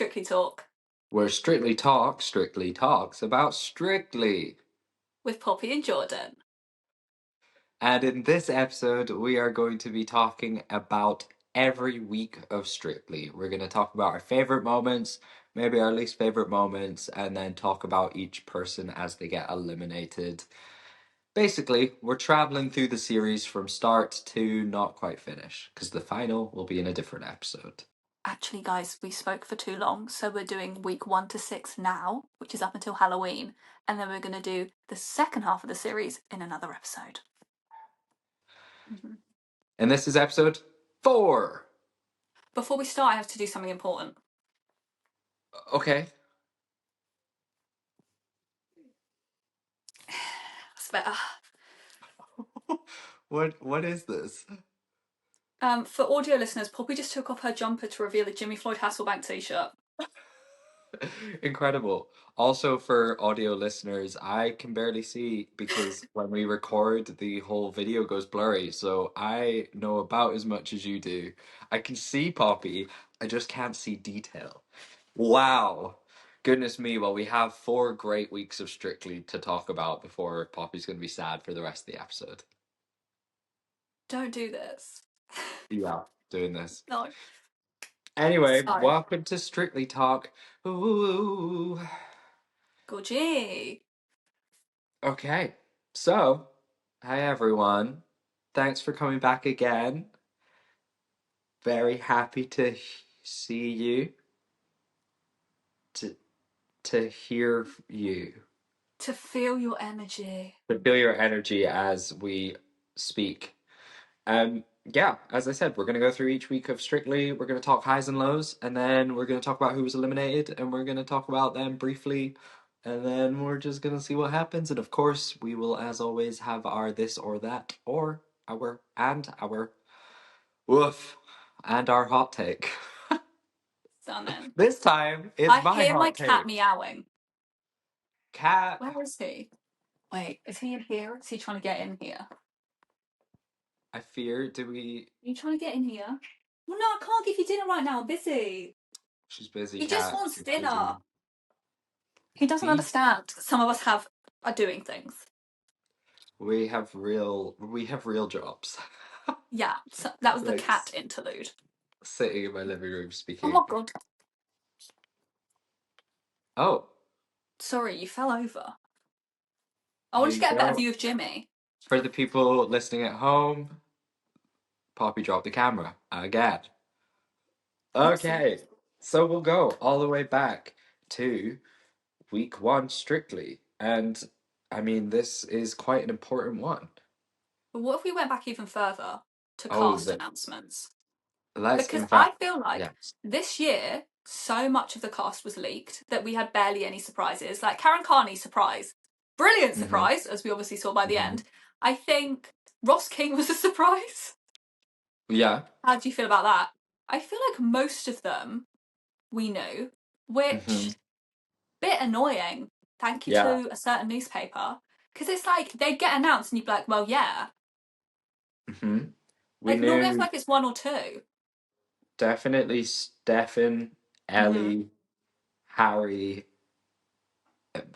Strictly Talk Where Strictly Talk strictly talks about Strictly. with Poppy and Jordan. And in this episode, we are going to be talking about every week of Strictly. We're going to talk about our favorite moments, maybe our least favorite moments, and then talk about each person as they get eliminated. Basically, we're traveling through the series from start to not quite finish, because the final will be in a different episode. Actually, guys, we spoke for too long, so we're doing week 1 to 6 now, which is up until Halloween, and then we're going to do the second half of the series in another episode. And this is episode 4. Before we start, I have to do something important. Okay. That's better. What is this? For audio listeners, Poppy just took off her jumper to reveal a Jimmy Floyd Hasselbank t-shirt. Incredible. Also, for audio listeners, I can barely see because when we record, the whole video goes blurry. So I know about as much as you do. I can see Poppy, I just can't see detail. Wow. Goodness me. Well, we have 4 great weeks of Strictly to talk about before Poppy's going to be sad for the rest of the episode. Don't do this. Yeah, doing this. No. Anyway, Sorry. welcome to Strictly Talk. Ooh. Gorgie. Okay, so, hi everyone. Thanks for coming back again. Very happy to see you. To hear you. To feel your energy. To feel your energy as we speak. Yeah, as I said, we're going to go through each week of Strictly. We're going to talk highs and lows, and then we're going to talk about who was eliminated, and we're going to talk about them briefly, and then we're just going to see what happens. And of course, we will, as always, have our this or that, or our woof, and our hot take. Stunning. This time, it's I my hear hot my take. cat meowing. Cat. Where is he? Wait, is he in here? Is he trying to get in here? I fear, Are you trying to get in here? Well, no, I can't give you dinner right now. I'm busy. She's busy, He Cat. just wants She's dinner. busy. He doesn't understand. Some of us are doing things. We have real jobs. Yeah, so that was the Like, cat interlude. sitting in my living room speaking. Oh my god. Oh. Sorry, you fell over. I want to get a better view of Jimmy. For the people listening at home, Poppy dropped the camera again. Okay, so we'll go all the way back to week 1 Strictly. And I mean, this is quite an important one. But what if we went back even further to cast announcements? Because I feel like this year, so much of the cast was leaked that we had barely any surprises. Like Karen Carney's surprise. Brilliant surprise, as we obviously saw by the end. I think Ross King was a surprise. Yeah. How do you feel about that? I feel like most of them we knew, which bit annoying. Thank you to a certain newspaper. Because it's like, they'd get announced and you'd be like, well, yeah. Normally I feel like it's 1 or 2. Definitely Stefan, Ellie, Harry,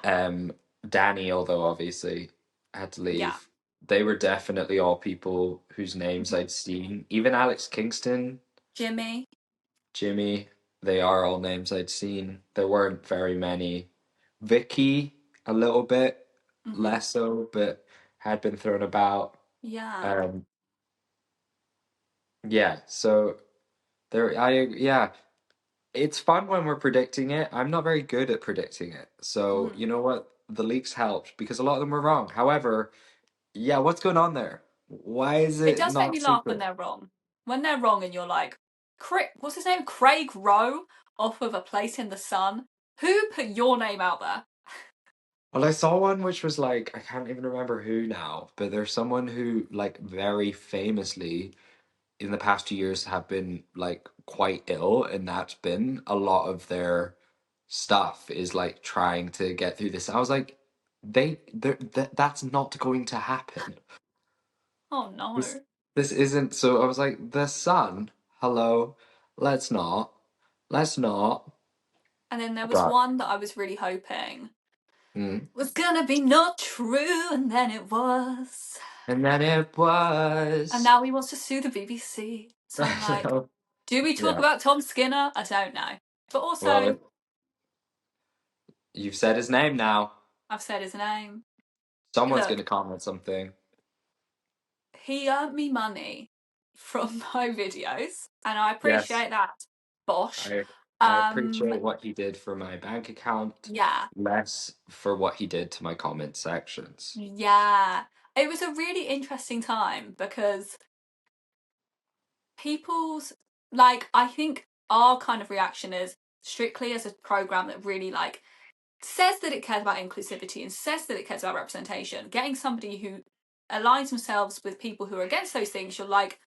Danny, although obviously had to leave. Yeah. They were definitely all people whose names I'd seen. Even Alex Kingston. Jimmy. They are all names I'd seen. There weren't very many. Vicky, a little bit, less so, but had been thrown about. Yeah. Yeah, so it's fun when we're predicting it. I'm not very good at predicting it. So, you know what? The leaks helped because a lot of them were wrong. However, yeah, what's going on there? Why is it does make me laugh when they're wrong. When they're wrong and you're like, what's his name? Craig Rowe off of A Place in the Sun. Who put your name out there? Well, I saw one which was like, I can't even remember who now, but there's someone who like very famously in the past 2 years have been like quite ill, and that's been a lot of their stuff is like trying to get through this. I was like, that's not going to happen. Oh no. This isn't. So I was like, the sun, hello, let's not. And then there was one that I was really hoping was gonna be not true, and then it was. And then it was. And now he wants to sue the BBC. So I'm like, do we talk about Tom Skinner? I don't know. But also... Well, you've said his name now. I've said his name. Someone's going to comment something. He earned me money from my videos, and I appreciate that. Bosh. I appreciate what he did for my bank account. Yeah. Less for what he did to my comment sections. Yeah. It was a really interesting time because people's, like, I think our kind of reaction is Strictly as a program that really, like, says that it cares about inclusivity and says that it cares about representation. Getting somebody who aligns themselves with people who are against those things, you're like,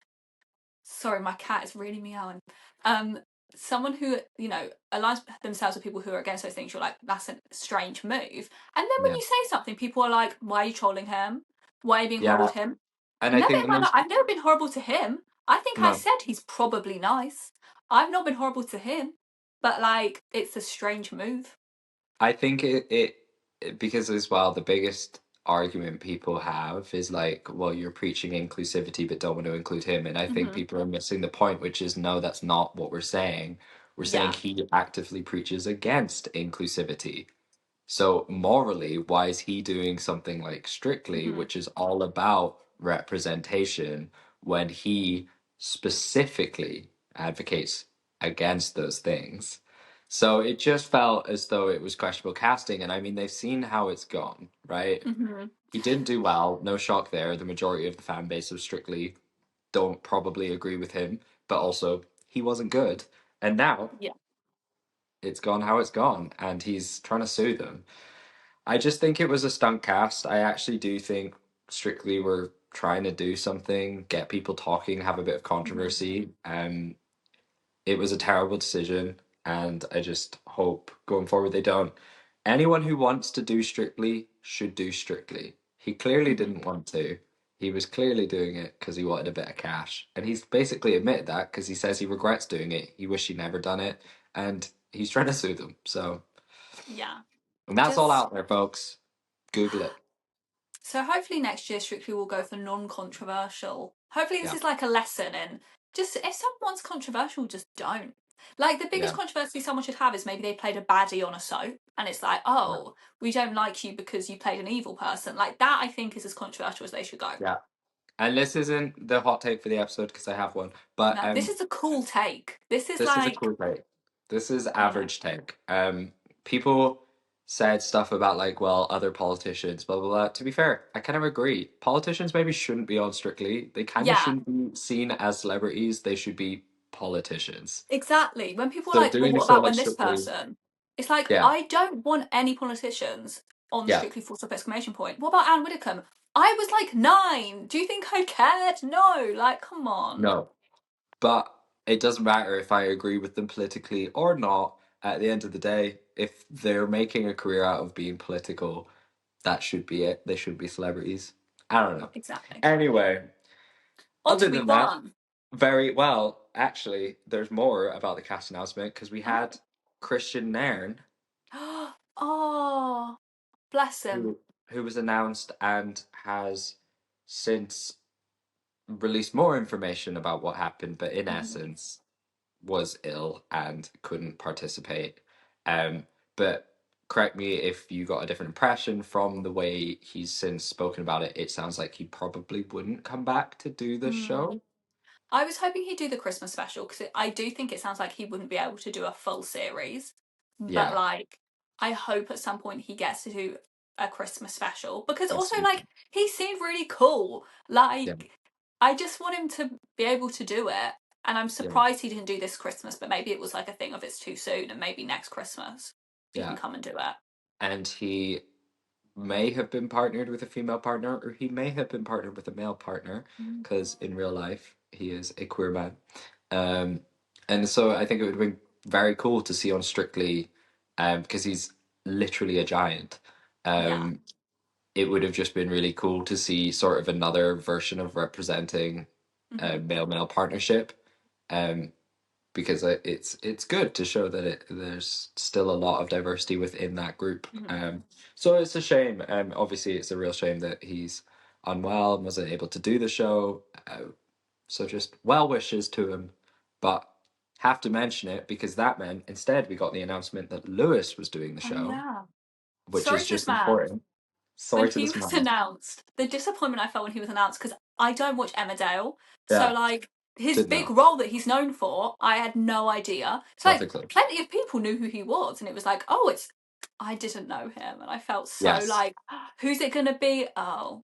sorry, my cat is really meowing. Someone who, you know, aligns themselves with people who are against those things, you're like, that's a strange move. And then when you say something, people are like, why are you trolling him? Why are you being horrible to him? And I think I've never been horrible to him. I think I said he's probably nice. I've not been horrible to him, but like, it's a strange move. I think it because as well, the biggest argument people have is like, well, you're preaching inclusivity but don't want to include him. And I think people are missing the point, which is no, that's not what we're saying. We're saying he actively preaches against inclusivity. So morally, why is he doing something like Strictly, which is all about representation, when he specifically advocates against those things? So it just felt as though it was questionable casting. And I mean, they've seen how it's gone, right? He didn't do well. No shock there. The majority of the fan base of Strictly don't probably agree with him, but also he wasn't good. And now it's gone how it's gone. And he's trying to sue them. I just think it was a stunt cast. I actually do think Strictly were trying to do something, get people talking, have a bit of controversy. It was a terrible decision, and I just hope going forward they don't. Anyone who wants to do Strictly should do Strictly. He clearly didn't want to. He was clearly doing it because he wanted a bit of cash. And he's basically admitted that because he says he regrets doing it. He wished he'd never done it. And he's trying to sue them. So, yeah. And that's all out there, folks. Google it. So hopefully next year Strictly will go for non-controversial. Hopefully this is like a lesson in just, if someone's controversial, just don't. Like, the biggest controversy someone should have is maybe they played a baddie on a soap and it's like, oh, we don't like you because you played an evil person. Like, that I think is as controversial as they should go. Yeah. And this isn't the hot take for the episode because I have one, but no, this is a cool take. This is a cool take. This is average take. People said stuff about like, well, other politicians, blah blah blah. To be fair, I kind of agree. Politicians maybe shouldn't be on Strictly. They kind of shouldn't be seen as celebrities. They should be politicians. Exactly. When people are like, well, what about when this person? It's like, I don't want any politicians on Strictly !! What about Anne Widdecombe? I was like 9. Do you think I cared? No. Like, come on. No. But it doesn't matter if I agree with them politically or not. At the end of the day, if they're making a career out of being political, that should be it. They should be celebrities. I don't know. Exactly. Anyway, other than that, very well. Actually, there's more about the cast announcement because we had Christian Nairn. Oh, bless him. Who was announced and has since released more information about what happened, but in essence was ill and couldn't participate. But correct me if you got a different impression from the way he's since spoken about it. It sounds like he probably wouldn't come back to do the show. I was hoping he'd do the Christmas special because I do think it sounds like he wouldn't be able to do a full series. But like, I hope at some point he gets to do a Christmas special because also like he seemed really cool. Like, I just want him to be able to do it. And I'm surprised he didn't do this Christmas, but maybe it was like a thing of it's too soon and maybe next Christmas he can come and do it. And he may have been partnered with a female partner or he may have been partnered with a male partner because in real life he is a queer man. And so I think it would have been very cool to see on Strictly because he's literally a giant. It would have just been really cool to see sort of another version of representing a male-male partnership. because it's good to show that there's still a lot of diversity within that group. So it's a shame. Obviously, it's a real shame that he's unwell and wasn't able to do the show. So just well wishes to him, but have to mention it because that meant instead we got the announcement that Lewis was doing the Oh show, yeah. which Sorry is to this just man. important. When Sorry to he this was man. announced, the disappointment I felt when he was announced, because I don't watch Emmerdale, so Yeah, like his didn't big know. role that he's known for, I had no idea. So Not a like clue. plenty of people knew who he was, and it was like, oh, it's I didn't know him, and I felt so Yes. like, who's it gonna be? Oh,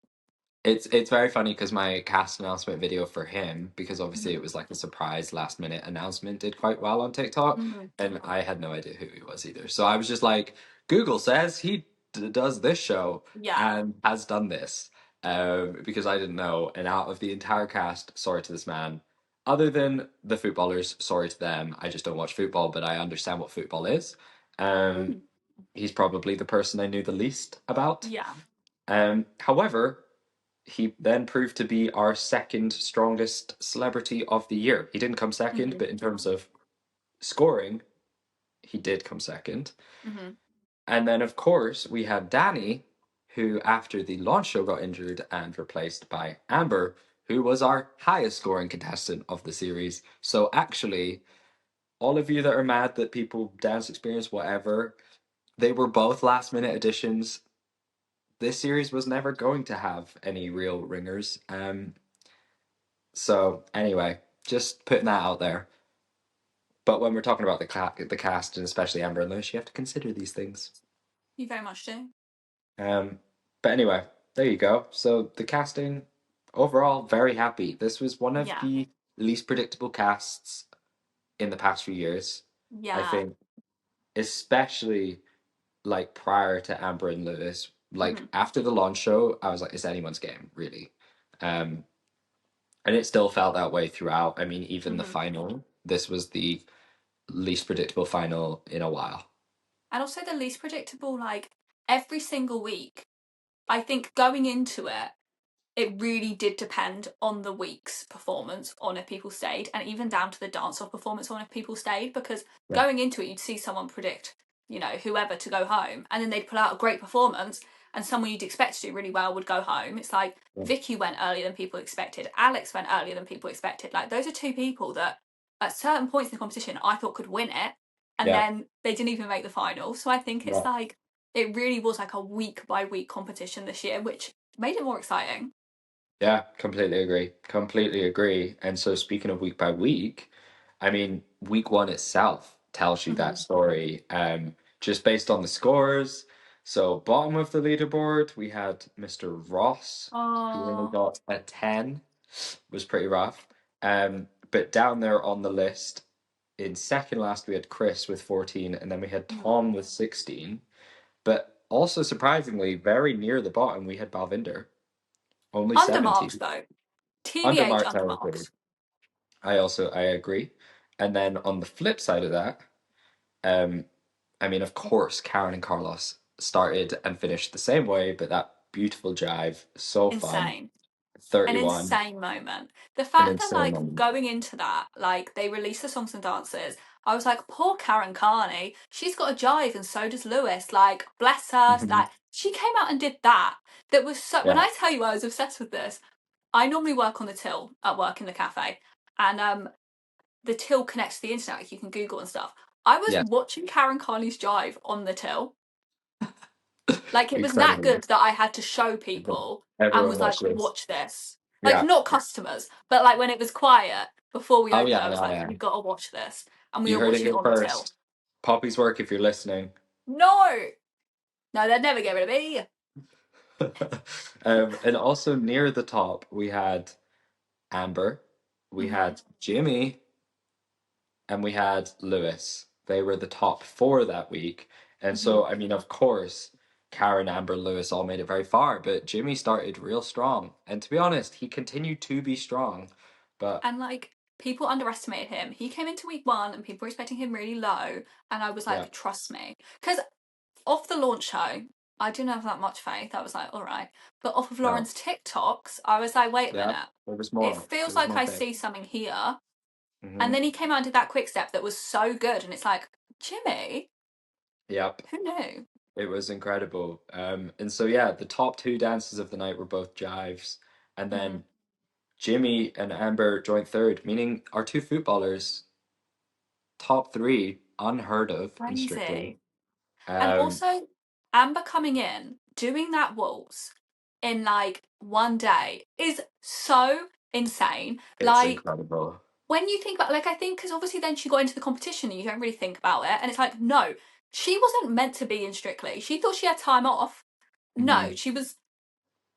It's very funny because my cast announcement video for him, because obviously mm-hmm. it was like a surprise last minute announcement, did quite well on TikTok, Mm-hmm. and I had no idea who he was either. So I was just like, Google says he does this show Yeah, and has done this, because I didn't know. And out of the entire cast, sorry to this man. Other than the footballers, sorry to them. I just don't watch football, but I understand what football is. Um, mm. he's probably the person I knew the least about. Yeah, However, he then proved to be our second strongest celebrity of the year. He didn't come second, mm-hmm. but in terms of scoring, he did come second. Mm-hmm. And then, of course, we had Danny, who after the launch show got injured and replaced by Amber, who was our highest scoring contestant of the series. So, actually, all of you that are mad that people dance experience, whatever, they were both last minute additions. This series was never going to have any real ringers. So anyway, just putting that out there. But when we're talking about the cast and especially Amber and Lewis, you have to consider these things. you very much do. Um, but anyway, there you go. So the casting overall, very happy. This was one of Yeah, the least predictable casts in the past few years. I yeah. think, especially like prior to Amber and Lewis, like Mm-hmm. after the launch show, I was like, it's anyone's game, really. Um, and it still felt that way throughout. I mean, even the Mm-hmm. final, this was the least predictable final in a while. And also the least predictable. Like every single week, I think going into it, it really did depend on the week's performance on if people stayed, and even down to the dance-off performance on if people stayed, because Yeah, going into it you'd see someone predict, whoever to go home, and then they'd pull out a great performance, and someone you'd expect to do really well would go home. It's like yeah, Vicky went earlier than people expected, Alex went earlier than people expected. Like those are two people that at certain points in the competition I thought could win it, and yeah, then they didn't even make the final. So I think it's yeah. like it really was like a week by week competition this year, which made it more exciting. Yeah, completely agree. Completely agree. And so, speaking of week by week, I mean, week one itself tells you Mm-hmm. that story, just based on the scores. So, bottom of the leaderboard, we had Mr. Ross, who only Oh, got a 10, was pretty rough. But down there on the list, in second last, we had Chris with 14, and then we had mhm. Tom with 16. But also surprisingly, very near the bottom, we had Balvinder, only Undermarks 17. though. TBH Undermarks, I agree. undermarks. I agree. And then on the flip side of that, um, I mean, of course, Karen and Carlos started and finished the same way, but that beautiful jive, so fun. Insane. An 31, insane moment. The an fact that insane like moment. going into that, like they released the songs and dances, I was like, poor Karen Carney. She's got a jive and so does Lewis. Like, bless her. Mhm. Like she came out and did that. That was so when Yeah, I tell you I was obsessed with this, I normally work on the till at work in the cafe. And the till connects to the internet, like you can Google and stuff. I was yeah, watching Karen Carney's jive on the till. Like it was that incredible. good that I had to show people and Everyone was like, watched this. watch this. Like Yeah. not customers, but like when it was quiet before we Oh, opened, yeah, I was yeah, like, yeah. you gotta watch this. And we You were heard it watching it here on the till. first. Poppy's work if you're listening. No! No, they'd never get rid of me. And also near the top, we had Amber, we Mm-hmm. had Jimmy, and we had Lewis. They were the top four that week. And Mm-hmm. so, I mean, of course, Karen, Amber, Lewis all made it very far, but Jimmy started real strong. And to be honest, he continued to be strong. But And like people underestimated him. He came into week one and people were expecting him really low. And I was yeah, like, trust me. Because off the launch show, I didn't have that much faith. I was like, all right. But off of no, Lauren's TikToks, I was like, wait a yeah, minute. there was It more. There feels was like more I thing. see something here. And then he came out and did that quick step that was so good. And it's like, Jimmy? Yep. Who knew? It was incredible. And so yeah, the top two dances of the night were both jives, and Mm-hmm. then Jimmy and Amber joined third, meaning our two footballers, top three, unheard of in Strictly. Crazy. And Um, also, Amber coming in, doing that waltz in like one day is so insane. it's Like, incredible. when you think about, like, I think because obviously then she got into the competition and you don't really think about it. And it's like, no, she wasn't meant to be in Strictly. She thought she had time off. No, Hmm. she was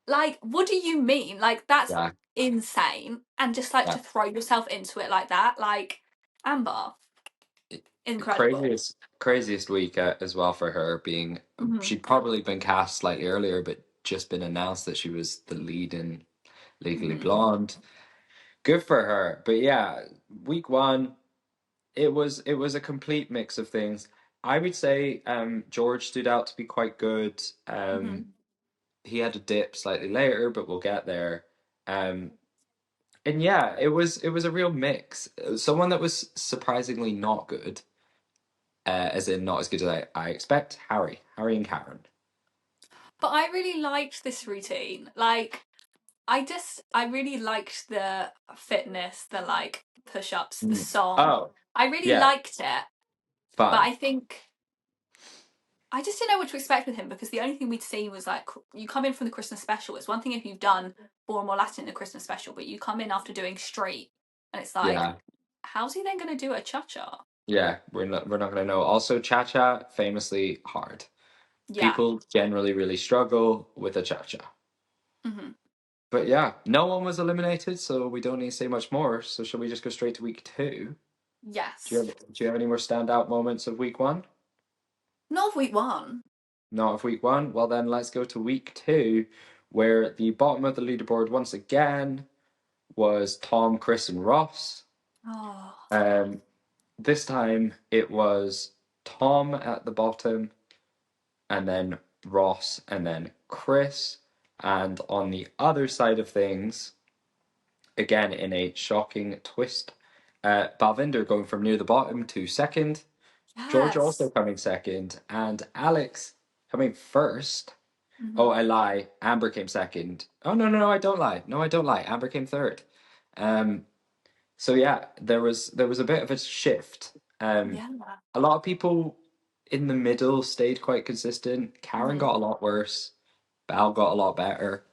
like, what do you mean? Like, that's Yeah, insane. And just like to yeah. throw yourself into it like that, like, Amber, incredible. Craziest week as well for her being Hmm. she'd probably been cast slightly earlier, but just been announced that she was the lead in Legally Hmm. Blonde. Good for her. But yeah, week one, it was a complete mix of things. I would say George stood out to be quite good. Hmm. He had a dip slightly later, but we'll get there. Um, and yeah, it was a real mix. Someone that was surprisingly not good, as in not as good as I expect. Harry and Karen. But I really liked this routine. Like, I really liked the fitness, the like push ups, the Mm. song. Oh I really yeah, liked it. But fun. I think I just didn't know what to expect with him because the only thing we'd seen was like you come in from the Christmas special. It's one thing if you've done Born More Latin in the Christmas special, but you come in after doing Street, and it's like, Yeah, how's he then going to do a cha cha? yeah. We're not gonna know. Also, cha cha famously hard. Yeah. People generally really struggle with a cha cha. Hmm. But yeah, no one was eliminated, so we don't need to say much more. So shall we just go straight to week two? Yes. Do you have any more standout moments of week one? Not of week one. Not of week one. Well then let's go to week two, where the bottom of the leaderboard once again was Tom, Chris, and Ross. Oh. Um this time it was Tom at the bottom, and then Ross, and then Chris. And on the other side of things, again in a shocking twist, Balvinder going from near the bottom to second, George also Yes. coming second, and Alex coming first. Oh, Hmm. I lie. Amber came second. Oh no, no, no, I don't lie. No, I don't lie. Amber came third. Um, so yeah, there was a bit of a shift. Yeah. A lot of people in the middle stayed quite consistent. Karen Hmm. got a lot worse. Bal got a lot better.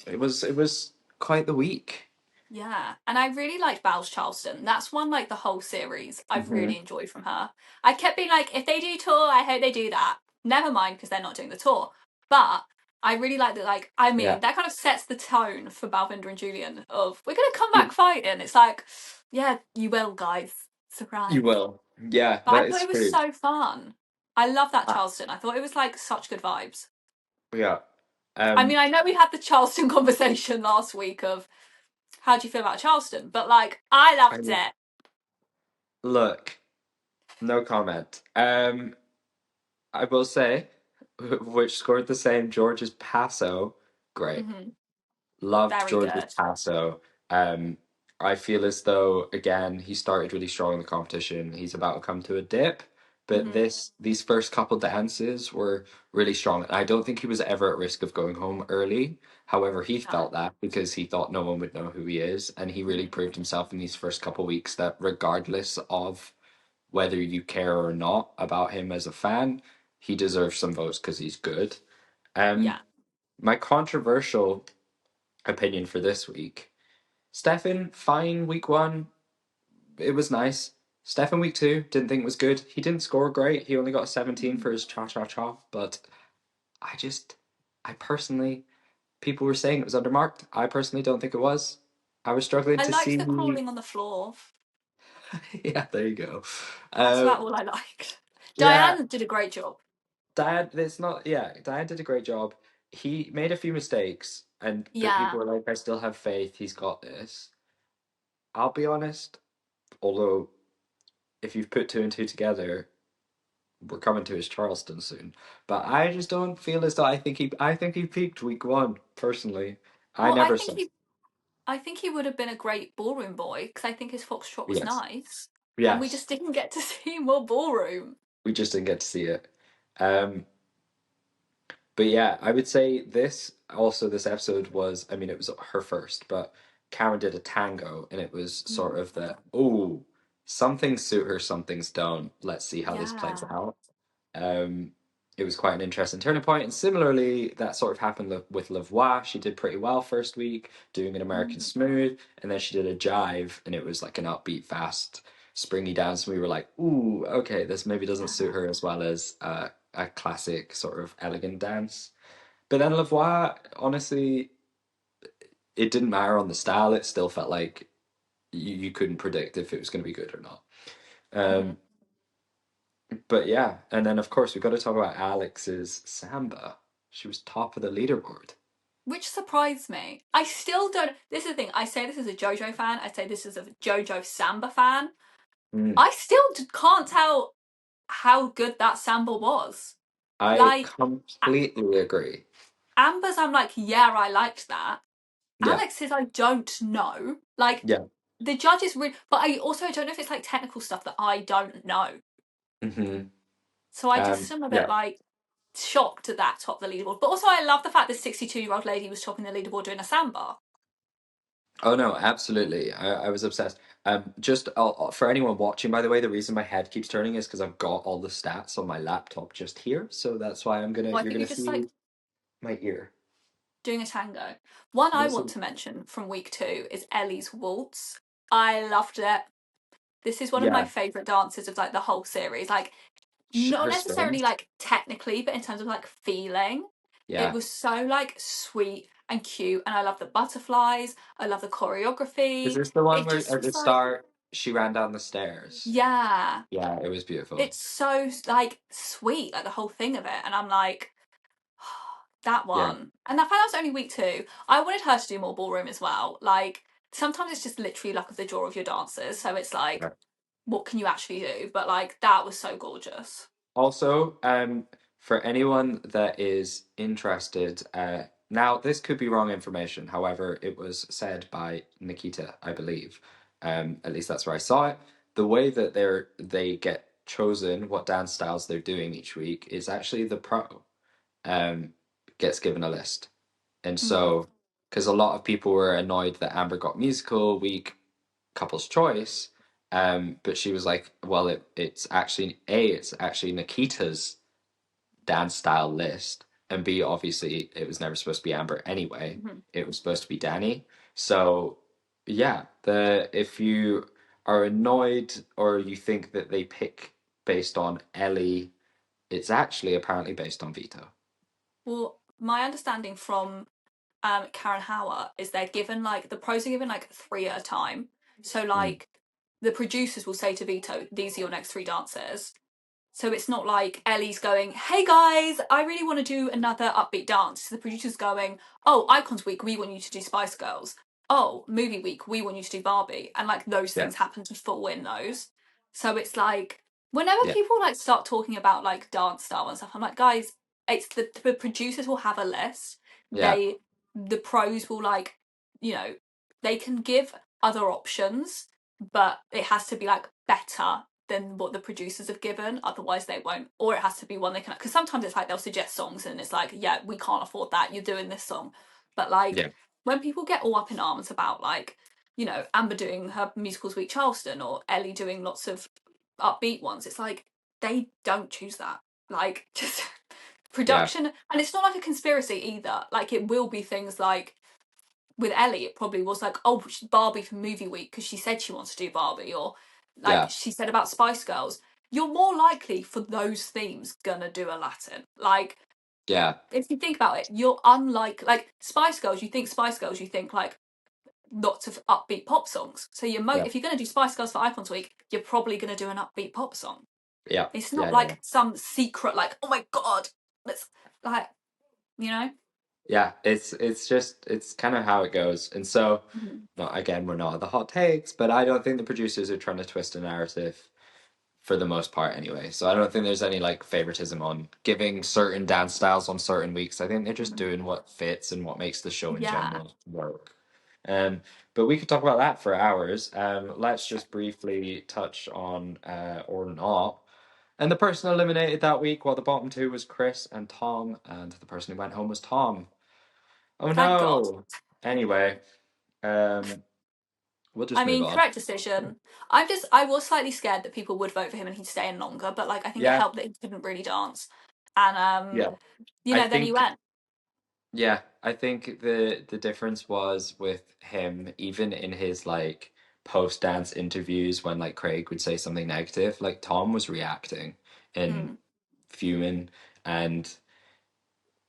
It was quite the week. Yeah, and I really liked Belle's Charleston. That's one like the whole series I've Hmm. really enjoyed from her. I kept being like, if they do tour, I hope they do that. Never mind because they're not doing the tour. But I really like that. Like, I Yeah, mean, that kind of sets the tone for Balvinder and Julian of we're gonna come back fighting. It's like, yeah, you will, guys. you Surprise. will. Yeah, But I that thought is it was true. so fun. I love that Ah, Charleston. I thought it was like such good vibes. yeah. I mean, Um, I know we had the Charleston conversation last week of how do you feel about Charleston, but like, I I loved it. look, no comment. I will say, which scored the same, George's Paso. Great. Hmm. Loved Very George's good. Paso. Um, I feel as though again he started really strong in the competition. He's about to come to a dip, but Hmm. these first couple dances were really strong. I don't think he was ever at risk of going home early. However, he No. felt that because he thought no one would know who he is, and he really Hmm. proved himself in these first couple weeks that regardless of whether you care or not about him as a fan, he deserves some votes because he's good. Yeah. My controversial opinion for this week: Stefan, fine week one, it was nice. Stefan week two, didn't think was good. He didn't score great. He only got a 17 Hmm. for his cha cha cha, but I just, I personally, people were saying it was undermarked. I personally don't think it was. I was struggling I to liked the see. crawling on the floor. Yeah, there you go. That's Uh, about all I liked. yeah, Diane did a great job. Diane, it's not. Yeah, Diane did a great job. He made a few mistakes, but people Yeah. were like, "I still have faith. He's got this." I'll be honest. Although, if you've put two and two together, we're coming to his Charleston soon. But I just don't feel as though I think he peaked week one. Personally, I Well, never saw. I think he would have been a great ballroom boy because I think his foxtrot was Yes. nice, and we Yes. just didn't get to see more ballroom. We just didn't get to see it. Um, but yeah, I would say this episode was, I mean, it was her first, but Karen did a tango and it was sort Mm. of the, oh, some things suit her, some things don't. Let's see how this plays Yeah. out. Um, it was quite an interesting turning point. And similarly, that sort of happened with Lavoie. She did pretty well first week, doing an American Mm. Smooth, and then she did a jive, and it was like an upbeat, fast, springy dance. And we were like, ooh, okay, this maybe doesn't suit her as well as a classic sort of elegant dance. But then Lavoie, honestly, it didn't matter on the style. It still felt like you couldn't predict if it was going to be good or not. Mhm. Um, But yeah, and then of course we've got to talk about Alex's samba. She was top of the leaderboard. Which surprised me. I still don't. This is the thing. I say this as a JoJo fan. I say this as a JoJo Samba fan. Mm. I still can't tell how good that Samba was. I Like, completely agree. Amber's, I'm like, yeah, I liked that. Yeah, Alex's, I don't know. Like, yeah. the judges really. But I also don't know if it's like technical stuff that I don't know. Hmm. So I just am a bit Yeah. like shocked at that top of the leaderboard. But also, I love the fact this 62-year-old lady was topping the leaderboard doing a Samba. Oh no, absolutely. I was obsessed. Just for anyone watching, by the way, the reason my head keeps turning is because I've got all the stats on my laptop just here, so that's why Well, I you're think gonna you're just like see my ear. doing a tango. One I This want is to mention from week 2 is Ellie's waltz. I loved it. This is one of my yeah, favourite dances of like the whole series. Like not her necessarily spins. like technically, but in terms of like feeling. It Yeah. was so like sweet and cute, and I love the butterflies. I love the Is choreography. this the one It where just at the was like, start she ran down the stairs? yeah, Yeah, it was beautiful. it's so like sweet, like the whole thing of it. And I'm like, that Yeah. one. And I found that was only week 2. I wanted her to do more ballroom as well. Like sometimes it's just literally luck of the draw of your dancers. So it's like, Yeah. what can you actually do? But like that was so gorgeous. Also, for anyone that is interested, now this could be wrong information. However, it was said by Nikita, I believe. At least that's where I saw it. The way that they get chosen, what dance styles they're doing each week, is actually the pro um gets given a list. And Mm. so, because a lot of people were annoyed that Amber got musical week, couple's choice, but she was like, well, it's actually Nikita's dance style list, and B, obviously, it was never supposed to be Amber anyway. Mhm. It was supposed to be Danny. So, yeah, the if you are annoyed or you think that they pick based on Ellie, it's actually apparently based on Vito. Well, my understanding from Karen Hauer is they're given like the pros are given like 3 at a time. So Mm. like the producers will say to Vito, "These are your next 3 dancers." So it's not like Ellie's going, "Hey guys, I really want to do another upbeat dance." The producer's going, "Oh, Icons Week, we want you to do Spice Girls. Oh, Movie Week, we want you to do Barbie." And like those Yeah, things happen to fall in those. So it's like whenever yeah, people like start talking about like dance style and stuff, I'm like, guys, it's the producers will have a list. yeah, The pros will like, you know, they can give other options, but it has to be like better than what the producers have given, otherwise they won't. Or it has to be one they can, because sometimes it's like they'll suggest songs and it's like, yeah, we can't afford that, you're doing this song. But like yeah, when people get all up in arms about like, Amber doing her musicals week Charleston or Ellie doing lots of upbeat ones, it's like they don't choose that. Like just yeah, production, and it's not like a conspiracy either. Like it will be things like with Ellie, it probably was like, oh, Barbie for movie week because she said she wants to do Barbie, or like yeah, she said about Spice Girls. You're more likely for those themes gonna do a Latin. Like yeah, if you think about it, you're unlike like Spice Girls. You think Spice Girls, you think like lots of upbeat pop songs. So yeah, if you're gonna do Spice Girls for Icons Week, you're probably gonna do an upbeat pop song. yeah, It's yeah, not yeah, yeah. like some secret like, oh my god, let's like you know. Yeah, it's kind of how it goes. And so, Mhm. no, again, we're not at the hot takes, but I don't think the producers are trying to twist a narrative for the most part anyway. So I don't think there's any like favoritism on giving certain dance styles on certain weeks. I think they're just Mhm. doing what fits and what makes the show in Yeah. general work. But we could talk about that for hours. Let's just briefly touch on or not. And the person eliminated that week, well, the bottom two was Chris and Tom, and the person who went home was Tom. Oh Thank God. no. Anyway, um, we'll just I move mean, on. correct decision. I was slightly scared that people would vote for him and he'd stay in longer, but like I think it Yeah, helped that he couldn't really dance. And yeah. I then he think went. Yeah, I think the difference was with him, even in his like post dance interviews when like Craig would say something negative, like Tom was reacting and Mm, fuming. And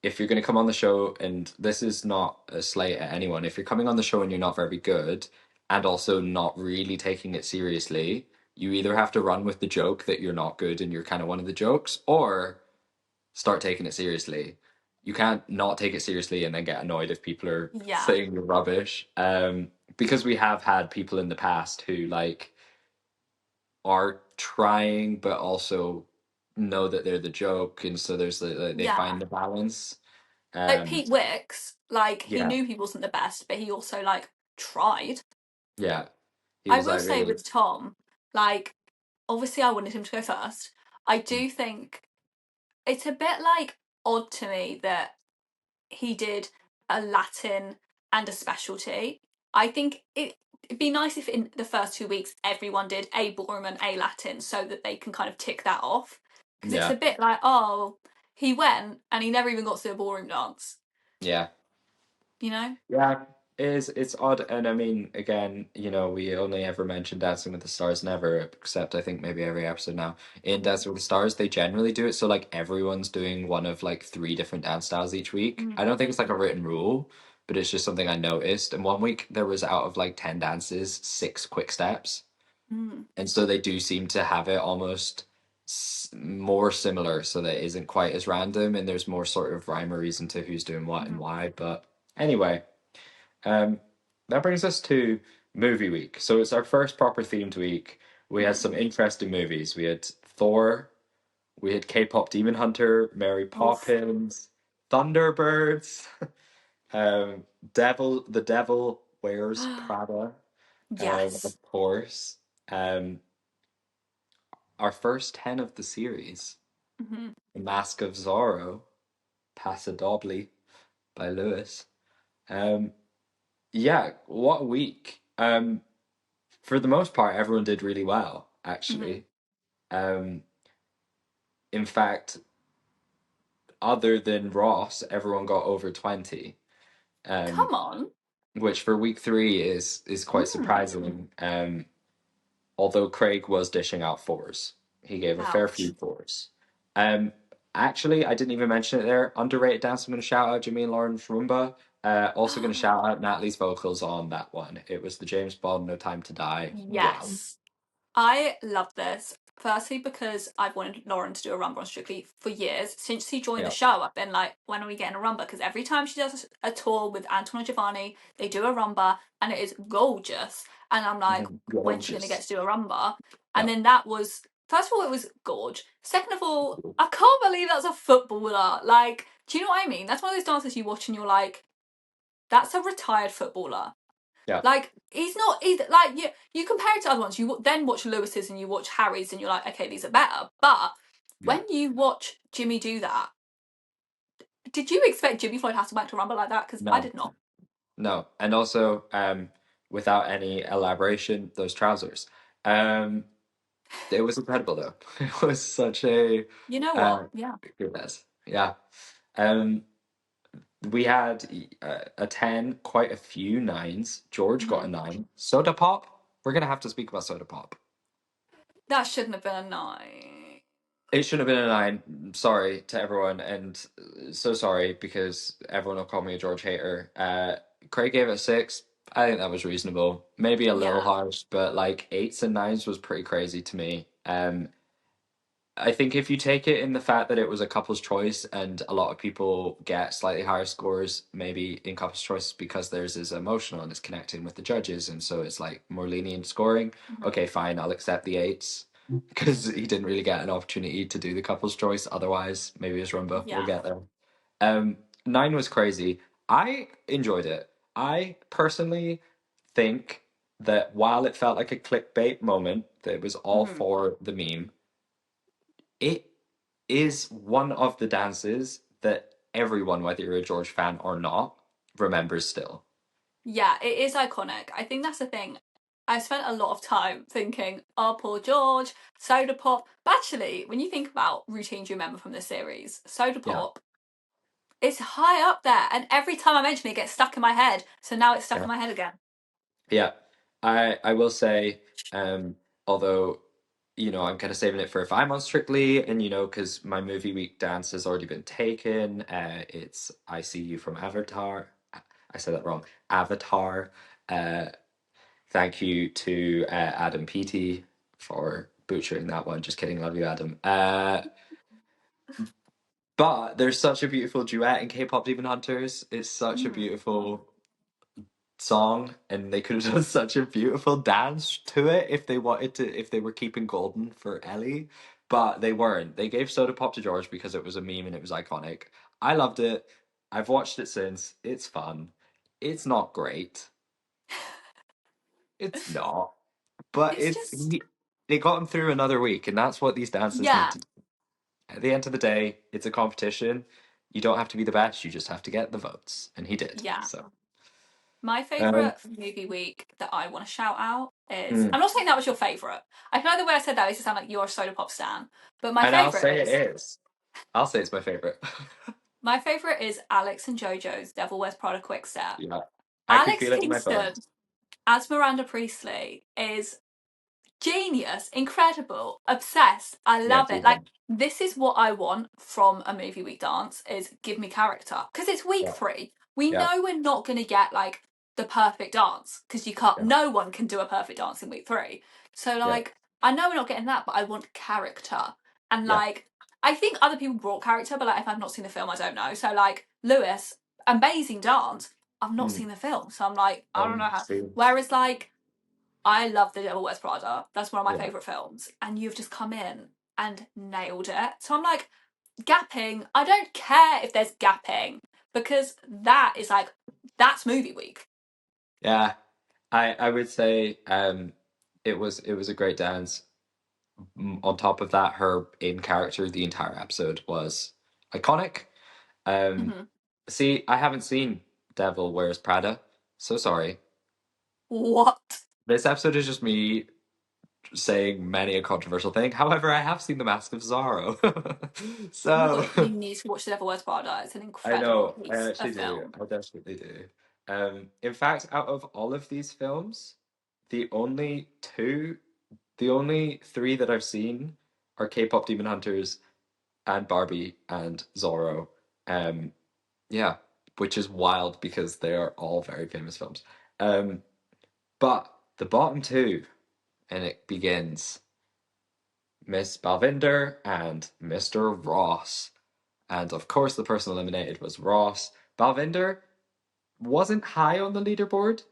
if you're going to come on the show, and this is not a slate at anyone, if you're coming on the show and you're not very good and also not really taking it seriously, you either have to run with the joke that you're not good and you're kind of one of the jokes, or start taking it seriously. You can't not take it seriously and then get annoyed if people are yeah, saying you're rubbish. Because we have had people in the past who like are trying but also know that they're the joke, and so there's they yeah. find the balance. Like Um, Pete Wicks, like he yeah, knew he wasn't the best, but he also like tried. yeah. He I was will like say really, with Tom, like obviously I wanted him to go first. I do think it's a bit like odd to me that he did a Latin and a specialty. I think it'd be nice if in the first 2 weeks everyone did a ballroom and a Latin so that they can kind of tick that off. Because it's yeah, a bit like, oh, he went and he never even got to do a ballroom dance, yeah. you know? Yeah, it's odd, and I mean, again, we only ever mention Dancing with the Stars, never, except I think maybe every episode now. In Dancing with the Stars, they generally do it so like everyone's doing one of like three different dance styles each week. I Mm, don't think it's like a written rule, but it's just something I noticed. And one week there was out of like 10 dances, six quick steps, mm, and so they do seem to have it almost more similar, so that it isn't quite as random, and there's more sort of rhyme or reason to who's doing what and mm, why. But anyway. Um, that brings us to movie week. So it's our first proper themed week. We had some mm. interesting movies. We had Thor, we had K-pop Demon Hunter, Mary Oof. Poppins, Thunderbirds, um, The Devil Wears Prada, Yes. of course. Um, our first 10 of the series, Hmm. The Mask of Zorro, Pasadobly by Lewis. Um, yeah, what a week. For the most part, everyone did really well, Hmm. actually. In fact, other than Ross, everyone got over 20, um, Come on. which for week three is quite Mm. surprising. Although Craig was dishing out fours, he gave a fair few Ouch. fours. Um, Actually, I didn't even mention it there. Underrated dance. I'm going to shout out Jimmy and Lauren's Roomba. Also going to shout out Natalie's vocals on that one. It was the James Bond No Time to Die. Wow. Yes. I love this. Firstly, because I've wanted Lauren to do a rumba on Strictly for years. Since she joined the Yeah. show, I've been like, when are we getting a rumba? Because every time she does a tour with Anton and Giovanni, they do a rumba and it is gorgeous. And I'm like, when's she going to get Gorgeous. to do a rumba? And Yeah. then that was, first of all, it was gorge. Second of all, I can't believe that's a footballer. Like, do you know what I mean? That's one of those dances you watch and you're like, that's a retired footballer. Yeah. Like he's not. He's like you compare it to other ones. You then watch Lewis's and you watch Harry's and you're like, okay, these are better. But Yeah. when you watch Jimmy do that, did you expect Jimmy Floyd Hasselbank to rumble like that? Because I No. did not. No, and also, without any elaboration, those trousers. Um, it was incredible though. It was such a You know uh, what? Yeah. goodness. Yeah. Um, we had a 10, quite a few nines. George got a Hmm. 9. Soda Pop. We're gonna have to speak about Soda Pop. That shouldn't have been a nine. It should have been a 9. Sorry to everyone, and so sorry because everyone will call me a George hater. Craig gave it a 6. I think that was reasonable. Maybe a little Yeah. harsh, but like 8s and 9s was pretty crazy to me. I think if you take it in the fact that it was a couple's choice and a lot of people get slightly higher scores, maybe in couple's choice because theirs is emotional and it's connecting with the judges, and so it's like more lenient scoring. Hmm. Okay, fine, I'll accept the 8s because he didn't really get an opportunity to do the couple's choice. Otherwise, maybe it's Rumba. We'll Yeah. get there. 9 was crazy. I enjoyed it. I personally think that while it felt like a clickbait moment, that it was all Hmm. for the meme, it is one of the dances that everyone, whether you're a George fan or not, remembers still. Yeah, it is iconic. I think that's the thing. I spent a lot of time thinking, oh, poor George, Soda Pop. But actually, when you think about routines you remember from the series, Soda Yeah, Pop is high up there. And every time I mention it, it gets stuck in my head. So now it's stuck yeah, in my head again. yeah. I will say, although I'm kind of saving it for if I'm on Strictly, and because my movie week dance has already been taken. It's "I See You" from Avatar. I said that wrong. Avatar. Uh, Thank you to Adam Peaty for butchering that one. Just kidding, love you, Adam. But there's such a beautiful duet in K-pop Demon Hunters. It's such a Mm. beautiful song, and they could have done such a beautiful dance to it if they wanted to, if they were keeping Golden for Ellie. But they weren't. They gave Soda Pop to George because it was a meme and it was iconic. I loved it. I've watched it since. It's fun. It's not great. It's not. But It's just, they got him through another week, and that's what these dances need yeah, to do. At the end of the day, it's a competition. You don't have to be the best, you just have to get the votes. And he did. yeah. So My um favourite movie week that I want to shout out is, mm. I'm not saying that was your favourite. I feel like the way I said that makes it sound like you're a Soda Pop stan. But my And I'll favourite say it is, is. I'll say it's my favorite. Alex and JoJo's Devil Wears Prada Quick Step. Yeah. I can Alex feel it in my Kingston bones. as Miranda Priestley is genius, incredible, obsessed. I Yeah, love it. Like, Susan. this is what I want from a movie week dance is give me character. Because it's week Yeah. 3. We Yeah. know we're not gonna get like the perfect dance. Because you can't Yeah. no one can do a perfect dance in week 3. So Yeah. like I know we're not getting that, but I want character. And Yeah. like I think other people brought character, but like if I've not seen the film, I don't know. So like Lewis, amazing dance. I've not Mm. seen the film. So I'm like, I don't know how. See. Whereas like I love The Devil Wears Prada. That's one of my Yeah. favourite films. And you've just come in and nailed it. So I'm like, gapping, I don't care if there's gapping because that is like, that's movie week. Yeah. I would say it was a great dance. On top of that, her in character the entire episode was iconic. Um, Mm-hmm. See, I haven't seen Devil Wears Prada, so sorry. What? This episode is just me saying many a controversial thing. However, I have seen The Mask of Zorro. Oh my So god, you need to watch The Devil Wears Prada. It's an I incredible know, I piece of actually do. film. I desperately do. In fact, out of all of these films, the only two, the only three that I've seen are K-pop Demon Hunters and Barbie and Zorro. Um, yeah, which is wild because they are all very famous films. Um, but the bottom two, and it begins Miss Balvinder and Mr. Ross. And of course, the person eliminated was Ross. Balvinder wasn't high on the leaderboard.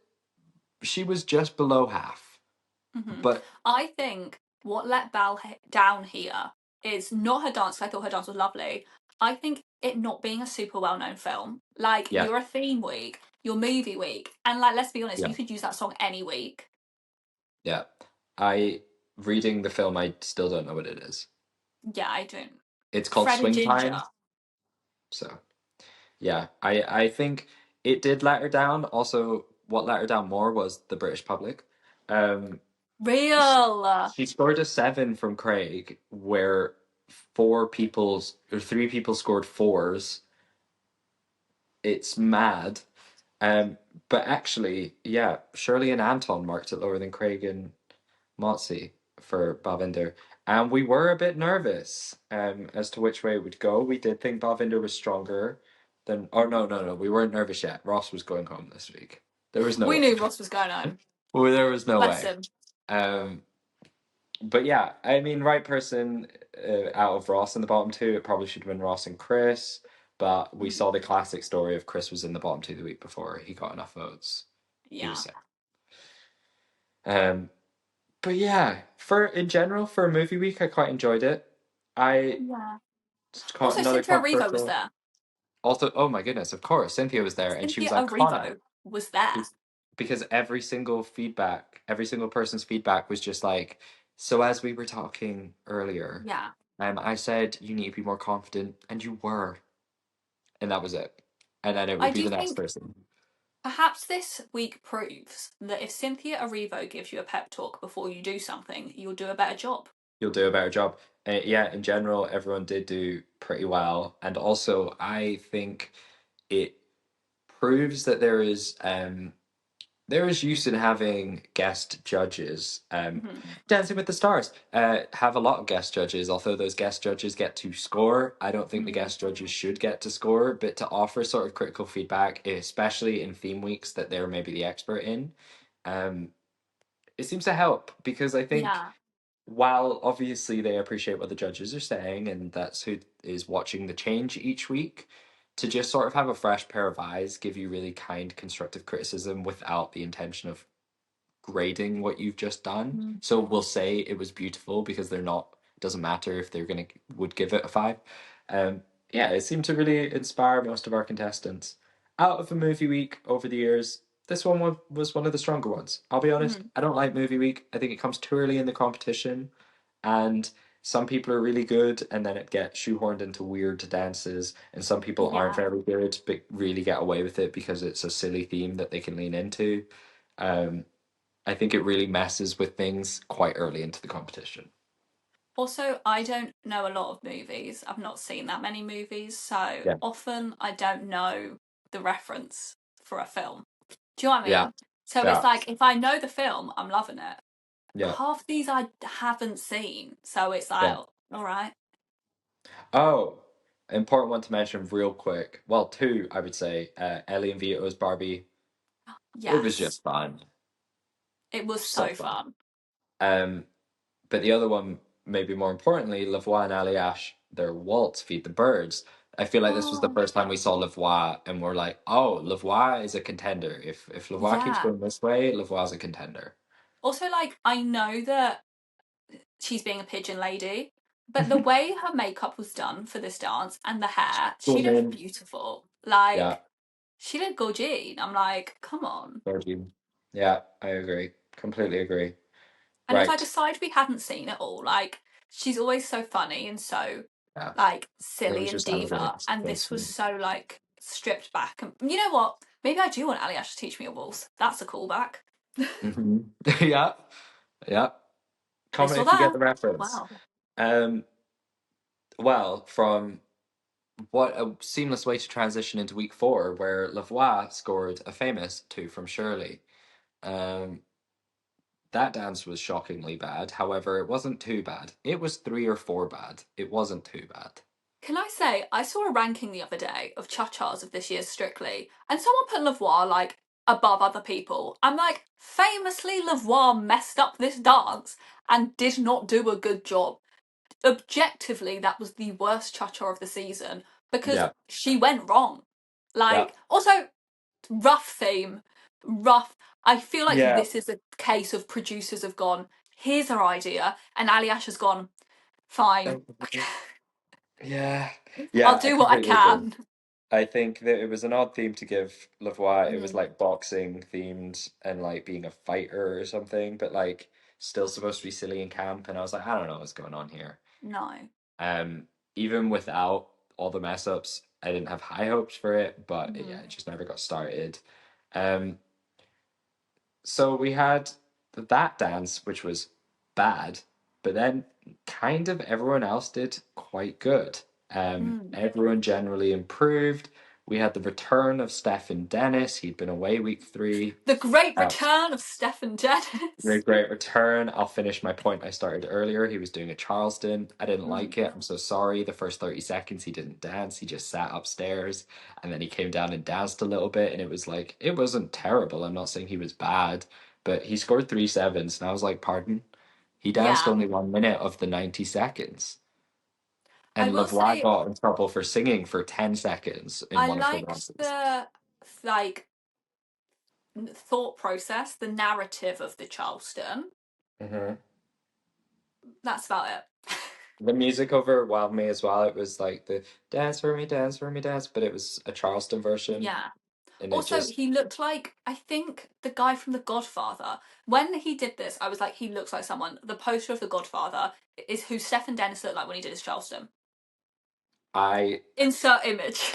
She was just below half. Mm-hmm. But I think what let down here is not her dance. 'Cause I thought her dance was lovely. I think it not being a super well-known film. Like yeah, you're a theme week, you're movie week, and like let's be honest, yeah, you could use that song any week. yeah. I reading the film, I still don't know what it is. Yeah, I don't. It's called Fred and Swing Time. Ginger. So yeah, I think it did let her down. Also, what let her down more was the British public. Um, sh- Real. she scored a 7 from Craig, where 3 people scored 4s. It's mad. But actually, yeah, Shirley and Anton marked it lower than Craig and Motzi for Balvinder. And we were a bit nervous as to which way it would go. We did think Balvinder was stronger than. Oh, no, no, no. We weren't nervous yet. Ross was going home this week. There was no We way. knew Ross was going home. Well, there was no Bless way. him. Um, but yeah, I mean, right person out of Ross in the bottom two. It probably should have been Ross and Chris. But we Mhm. saw the classic story of Chris was in the bottom two the week before. He got enough votes. He was Yeah. sick. Um, but yeah, for in general for a movie week, I quite enjoyed it. I Yeah. caught Also, another Cynthia Erivo was controversial. there. Also, oh my goodness, of course, Cynthia was there, and she was Cynthia iconic. Erivo was there. Because every single person's feedback was just like, so as we were talking earlier, Yeah. I said you need to be more confident, and you were, and that was it. And then it I would be do the next think person. perhaps this week proves that if Cynthia Erivo gives you a pep talk before you do something, you'll do a better job. You'll do a better job. Yeah, in general, everyone did do pretty well, and also I think it proves that there is use in having guest judges. Dancing with the Stars have a lot of guest judges, although those guest judges get to score. I don't think the guest judges should get to score, but to offer sort of critical feedback, especially in theme weeks that they're maybe the expert in, um, it seems to help because I think Yeah. while obviously they appreciate what the judges are saying and that's who is watching the change each week, to just sort of have a fresh pair of eyes give you really kind, constructive criticism without the intention of grading what you've just done. Mm. So we'll say it was beautiful because they're not, it doesn't matter if they're gonna would give it a 5. Yeah, it seemed to really inspire most of our contestants. Out of a movie week over the years, this one was one of the stronger ones. I'll be honest, I don't like movie week. I think it comes too early in the competition, and some people are really good and then it gets shoehorned into weird dances, and some people aren't Yeah. very good but really get away with it because it's a silly theme that they can lean into. Um, I think it really messes with things quite early into the competition. Also, I don't know a lot of movies. I've not seen that many movies, so Yeah. often I don't know the reference for a film. Do you know what I Yeah. mean? So it's Yeah. like if I know the film, I'm loving it. Yeah. Half these I haven't seen, so it's like, Yeah. all right. Oh, important one to mention real quick. Well, two, I would say. Ellie and Vito's Barbie. It was Yes, just fun. it was So so fun. fun. Um, but the other one, maybe more importantly, Lavoie and Aliash, their waltz, Feed the Birds. I feel like this was the Oh, first time we saw Lavoie and we're like, oh, Lavoie is a contender. If Lavoie keeps yeah. going this way, Lavoie's a contender. Also, like, I know that she's being a pigeon lady, but the way her makeup was done for this dance and the hair, she looked Woman. beautiful. Yeah. Like, she looked gorgeous. I'm like, come on. Virgin. Yeah, I agree. Completely agree. And it was like a Right. side we hadn't seen at all. Like, she's always so funny and so, Yeah. like, It silly was and just elevated. diva. And So this was smooth. so, like, stripped back. And you know what? Maybe I do want Aliash to teach me a waltz. That's a callback. Hmm. Yeah. Yeah. This Comment or if you get that. the reference. Wow. Um, well, from what a seamless way to transition into week 4, where Lavoie scored a famous 2 from Shirley. Um, that dance was shockingly bad. However, it wasn't too bad. It was 3 or 4 bad. It wasn't too bad. Can I say, I saw a ranking the other day of cha-chas of this year's Strictly, and someone put Lavoie, like, above other people. I'm like, famously, Lavoie messed up this dance and did not do a good job. Objectively, that was the worst cha-cha of the season because Yeah. she went wrong. Yeah. Like, also, rough theme, rough. I feel like Yeah. this is a case of producers have gone, here's our idea, and Aliash has gone, fine. Yeah. I'll Yeah, I do what I completely agree. can. I think that it was an odd theme to give Lavoie. It was Mm, like boxing themed and like being a fighter or something, but like still supposed to be silly and camp. And I was like, I don't know what's going on here. no. Um, Even without all the mess ups, I didn't have high hopes for it, but yeah, Mm, it just never got started. Um, so we had that dance, which was bad, but then kind of everyone else did quite good. mm. Everyone generally improved. We had the return of Stefan Dennis. He'd been away week 3. The great Uh, return of Stefan Really Dennis. great return. I'll finish my point I started earlier. He was doing a Charleston. I didn't Mm, like it. I'm so sorry. The first 30 seconds he didn't dance. He just sat upstairs and then he came down and danced a little bit. And it was like, it wasn't terrible. I'm not saying he was bad, but he scored 3 sevens. And I was like, pardon? He danced yeah. only 1 minute of the 90 seconds. I And will Lavoie say got in trouble for singing for 10 seconds in I one of her liked dances. the like thought process, the narrative of the Charleston. Hmm. That's about it. The music overwhelmed me as well. It was like the dance for me, dance for me, dance, but it was a Charleston version. Yeah. And Also, he looked like, I think, the guy from The Godfather. When he did this, I was like, he looks like someone. The poster of The Godfather is who Stefan Dennis looked like when he did his Charleston. I insert image.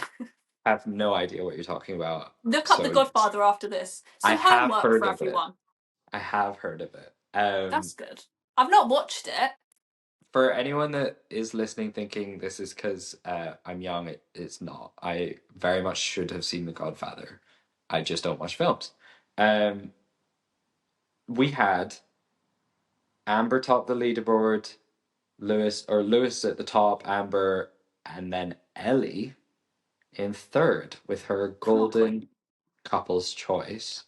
have no idea what you're talking about. Look up The So Godfather after this. I Some have homework heard for of it. everyone. I have heard of it. That's good. I've not watched it. For anyone that is listening thinking this is because I'm young, it's not. I very much should have seen The Godfather. I just don't watch films. We had Amber top the leaderboard, Lewis at the top, Amber, and then Ellie in third with her golden couple's choice.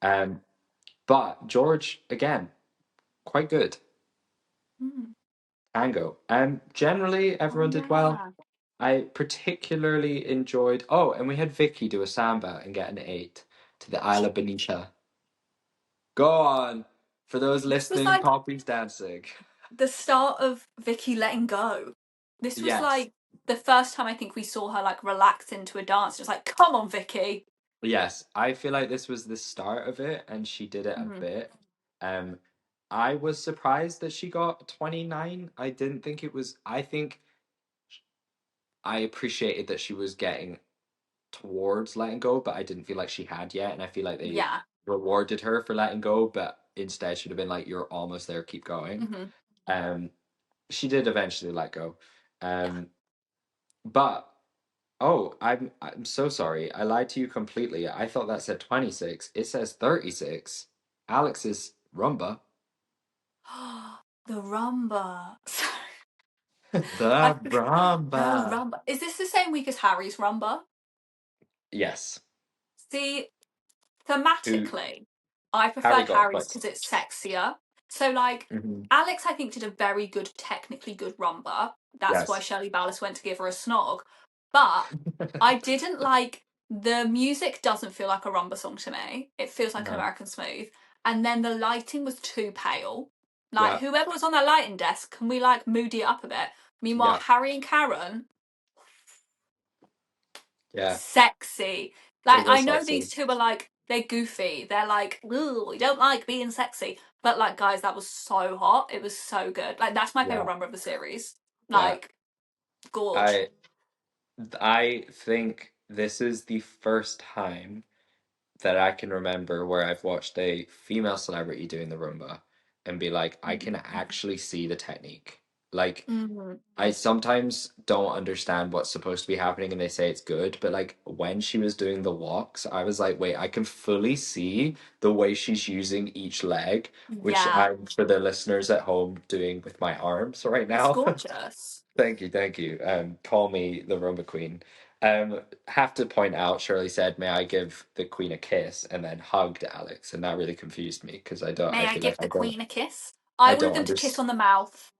But George, again, quite good. Tango. Generally, everyone did well. I particularly enjoyed. Oh, and we had Vicky do a samba and get an 8 to the Isla Bonita. Go on for those listening. Like Poppy's dancing. The start of Vicky letting go. This was like the first time I think we saw her like relax into a dance. It was like, come on, Vicky. Yes, I feel like this was the start of it, and she did it a bit. I was surprised that she got 29. I didn't think it was. I think I appreciated that she was getting towards letting go, but I didn't feel like she had yet, and I feel like they rewarded her for letting go, but instead should have been like, "You're almost there, keep going." She did eventually let go, but I'm so sorry. I lied to you completely. I thought that said 26. It says 36. Alex's rumba. The rumba. The rumba. The rumba. Is this the same week as Harry's rumba? Yes. See, thematically, I preferred Harry's because it's sexier. So, like, Alex, I think, did a very good, technically good rumba. That's why Shelley Ballas went to give her a snog. But I didn't like, the music doesn't feel like a rumba song to me. It feels like an American Smooth. And then the lighting was too pale. Like, whoever was on that lighting desk, can we, like, moody it up a bit? Meanwhile, Harry and Karen, sexy. Like, I know these two are like, they're goofy. They're like, ooh, we don't like being sexy. But like, guys, that was so hot. It was so good. Like, that's my favorite rumba of the series. Like, gorge. I think this is the first time that I can remember where I've watched a female celebrity doing the rumba and be like, I can actually see the technique. Like, I sometimes don't understand what's supposed to be happening and they say it's good, but like when she was doing the walks, I was like, wait, I can fully see the way she's using each leg, which I'm, for the listeners at home, doing with my arms right now. It's gorgeous. Thank you, thank you. Call me the rumba queen. Have to point out, Shirley said, "May I give the queen a kiss?" and then hugged Alex, and that really confused me because I don't. May I I feel give like the I don't. queen a kiss? I I wanted don't them to kiss understand. on the mouth.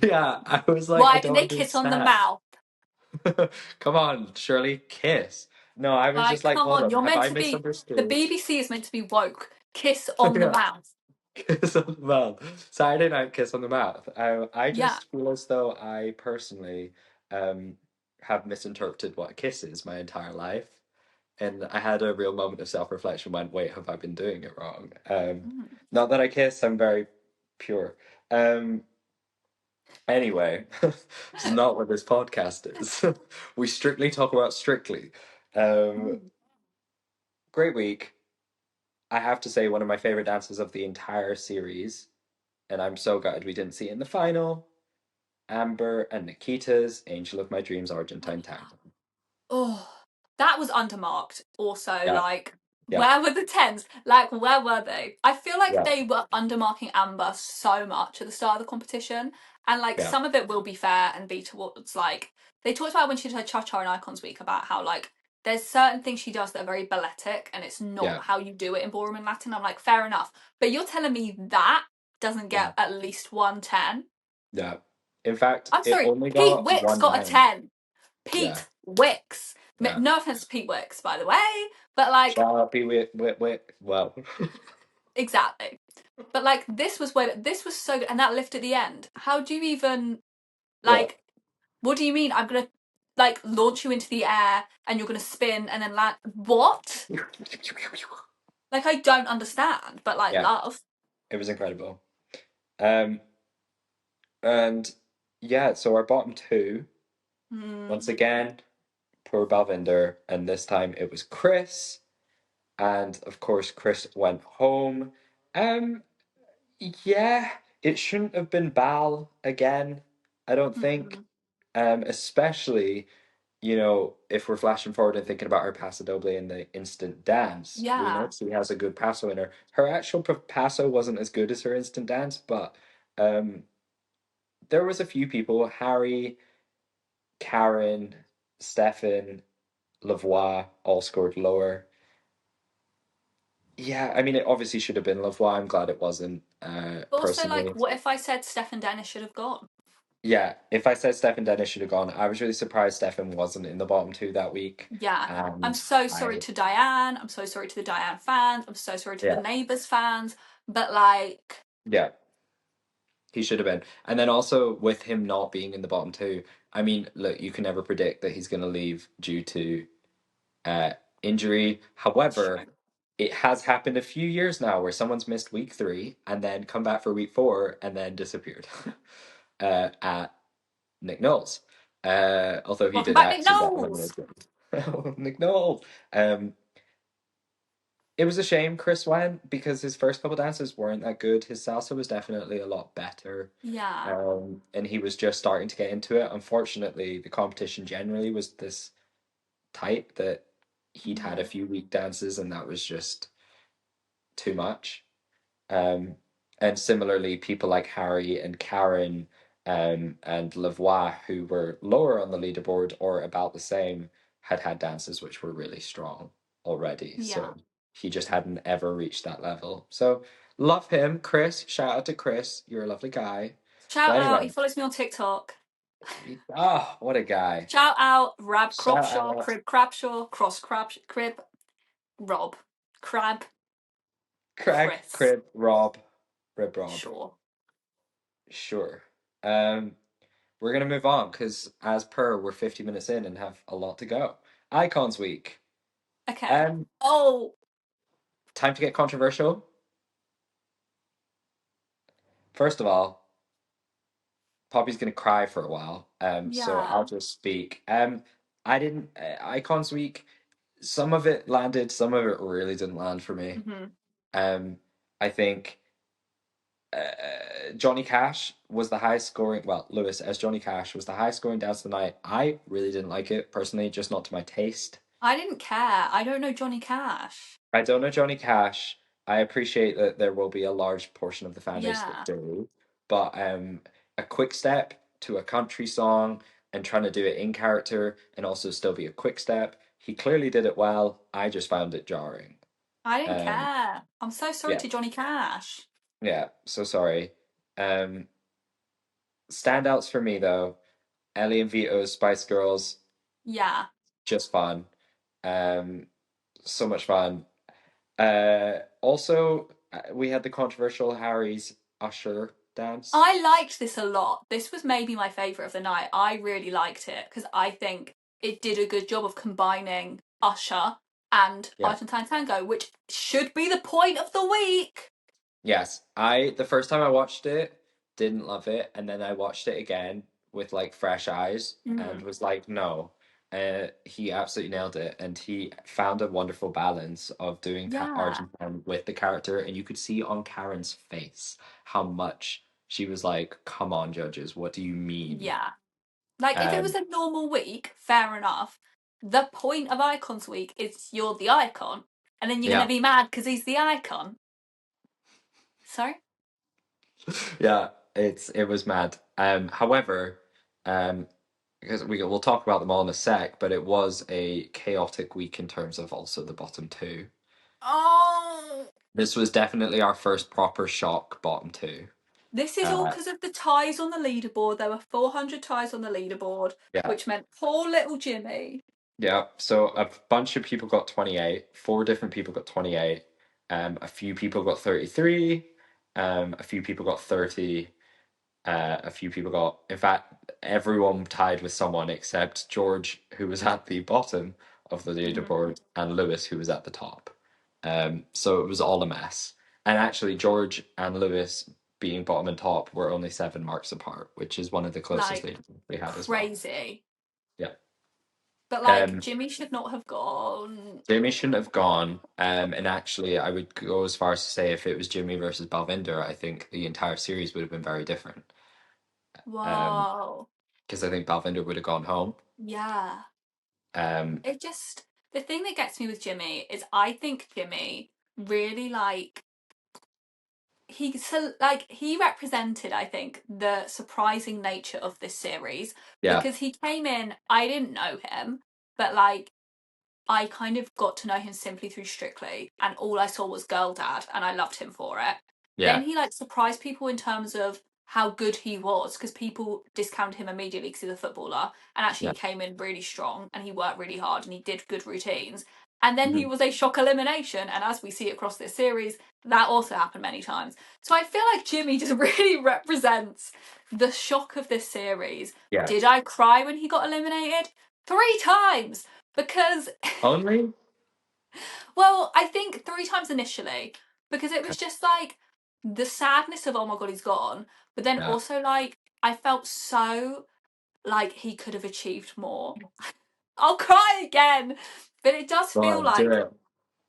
Yeah, I was like, I Why did don't they kiss on the understand. mouth? Come on, Shirley, kiss. No, I was Like, just like, come hold on, on, you're have meant I to be. The misunderstood? BBC is meant to be woke. Kiss on the mouth. Kiss on the mouth. Saturday night kiss on the mouth. I just feel as though I personally have misinterpreted what a kiss is my entire life. And I had a real moment of self-reflection, went, wait, have I been doing it wrong? Not that I kiss, I'm very pure. Anyway, this is not what this podcast is. We strictly talk about Strictly. Great week. I have to say, one of my favorite dances of the entire series, and I'm so gutted we didn't see it in the final. Amber and Nikita's Angel of My Dreams Argentine Tango. Oh, that was undermarked. Also, like, Yeah. where were the tens? Like, where were they? I feel like they were undermarking Amber so much at the start of the competition. And, like, some of it will be fair and be towards, like, they talked about when she did her Cha-Cha and Icons Week about how, like, there's certain things she does that are very balletic and it's not how you do it in ballroom and Latin. I'm like, fair enough. But you're telling me that doesn't get at least 110? Yeah. In fact, I'm sorry, only Pete got Wicks got a 110. 10. Pete Wicks. No offense to Pete Wicks, by the way, but like, shout out Pete Wick. Well, exactly. But like, this was so good, and that lift at the end. How do you even like? What do you mean? I'm gonna like launch you into the air and you're going to spin and then land. What? Like, I don't understand, but like, Yeah, love. it was incredible. Um, and yeah, so our bottom two, once again, poor Balvinder, and this time it was Chris, and of course Chris went home. Um, yeah, it shouldn't have been Bal again, I don't think. Especially, if we're flashing forward and thinking about her Paso Doble in the instant dance, we know Yeah. she has a good paso in her. Her actual paso wasn't as good as her instant dance, but um, there was a few people, Harry, Karen, Stefan, Lavoie, all scored lower. Yeah, I mean, it obviously should have been Lavoie. I'm glad it wasn't, But also, like, personally. what if I said Stefan Dennis should have gone? Yeah, if I said Stefan Dennis should have gone, I was really surprised Stefan wasn't in the bottom two that week. Yeah. I'm And so sorry I, to Diane. I'm so sorry to the Diane fans. I'm so sorry to the yeah, Neighbours fans. But like, yeah, he should have been. And then also with him not being in the bottom two, I mean, look, you can never predict that he's going to leave due to uh, injury. However, true. it has happened a few years now where someone's missed week three and then come back for week four and then disappeared at Nick Knowles. Although he Welcome did back, Nick actually get Knowles. eliminated. Nick Knowles. It was a shame Chris went because his first couple dances weren't that good. His salsa was definitely a lot better. Yeah. And he was just starting to get into it. Unfortunately, the competition generally was this tight that he'd had a few weak dances and that was just too much. Um, and similarly, people like Harry and Karen and Lavoie, who were lower on the leaderboard or about the same, had had dances which were really strong already. Yeah. So he just hadn't ever reached that level. So love him, Chris. Shout out to Chris. You're a lovely guy. Shout But out. He anyway, follows me on TikTok. what a guy. Shout out Rab Shout Cropshaw, out Crib Crabshaw, Cross Crib, Rob, Crab, Craig, Chris. Crib, Rob, Rib Rob. Sure. Sure. Um, We're gonna move on because, as per, we're 50 minutes in and have a lot to go. Icons Week. Okay. Um, Oh, Time to get controversial. First of all, Poppy's gonna cry for a while. So I'll yeah. just speak. I didn't Icons Week. Some of it landed, some of it really didn't land for me. hmm Um, I think Johnny Cash was the highest scoring. Well, Lewis as Johnny Cash was the highest scoring dance of the night. I really didn't like it personally, just not to my taste. I didn't care. I don't know Johnny Cash. I don't know Johnny Cash. I appreciate that there will be a large portion of the fan base that Yeah. do, but a quick step to a country song and trying to do it in character and also still be a quick step. He clearly did it well. I just found it jarring. I didn't Um, care. I'm so sorry yeah, to Johnny Cash. yeah. So sorry. Um, Standouts for me though, Ellie and Vito's Spice Girls, Yeah. just fun. Um, so much fun. Also, we had the controversial Harry's Usher dance. I liked this a lot. This was maybe my favourite of the night. I really liked it because I think it did a good job of combining Usher and Yeah. Argentine Tango, which should be the point of the week. Yes. The first time I watched it, didn't love it, and then I watched it again with like fresh eyes and Mm. was like, no. He absolutely nailed it, and he found a wonderful balance of doing Yeah. Argentine with the character, and you could see on Karen's face how much she was like, "Come on, judges, what do you mean?" Yeah. Like, if it was Um, a normal week, fair enough. The point of Icons Week is you're the icon, and then you're going to yeah, be mad because he's the icon. Sorry? yeah, it was mad. However, um, because we'll talk about them all in a sec, but it was a chaotic week in terms of also the bottom two. Oh, This was definitely our first proper shock bottom two. this is all Uh, because of the ties on the leaderboard. There were 400 ties on the leaderboard, yeah, which meant poor little Jimmy. yeah. So a bunch of people got 28. Four different people got 28. A few people got 33. A few people got 30. A few people got, in fact, everyone tied with someone except George, who was at the bottom of the leaderboard, and Lewis, who was at the top. So it was all a mess. And actually, George and Lewis being bottom and top were only 7 marks apart, which is one of the closest Like, leads we had as well. crazy. Yeah. But like, Jimmy should not have gone. Jimmy shouldn't have gone. And actually, I would go as far as to say if it was Jimmy versus Balvinder, I think the entire series would have been very different. Whoa. Because I think Balvinder would have gone home. Yeah. Um, It just, the thing that gets me with Jimmy is I think Jimmy really like, he represented, I think, the surprising nature of this series yeah. because he came in, I didn't know him, but like I kind of got to know him simply through Strictly, and all I saw was Girl Dad, and I loved him for it. Yeah. Then he like surprised people in terms of how good he was, because people discounted him immediately because he's a footballer, and actually Yeah. he came in really strong and he worked really hard and he did good routines. And then he Mhm. was a shock elimination, and as we see across this series, that also happened many times. So I feel like Jimmy just really represents the shock of this series. Yeah. Did I cry when he got eliminated? 3 times! Because Only? well, I think 3 times initially, because it was just like the sadness of oh my god, he's gone, but then Yeah. also like I felt so like he could have achieved more. I'll cry again, but it does Go feel on, do like it.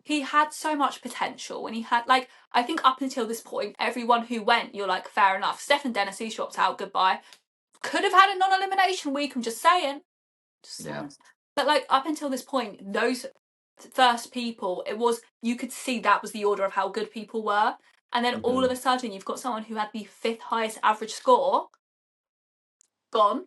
he had so much potential when he had like I think up until this point, everyone who went, you're like fair enough. Stefan Dennis, he dropped out, goodbye. Could have had a non-elimination week. I'm just saying. Just Yeah. saying. But like up until this point, those first people, it was you could see that was the order of how good people were. And then all of Mhm. a sudden you've got someone who had the 5th highest average score gone.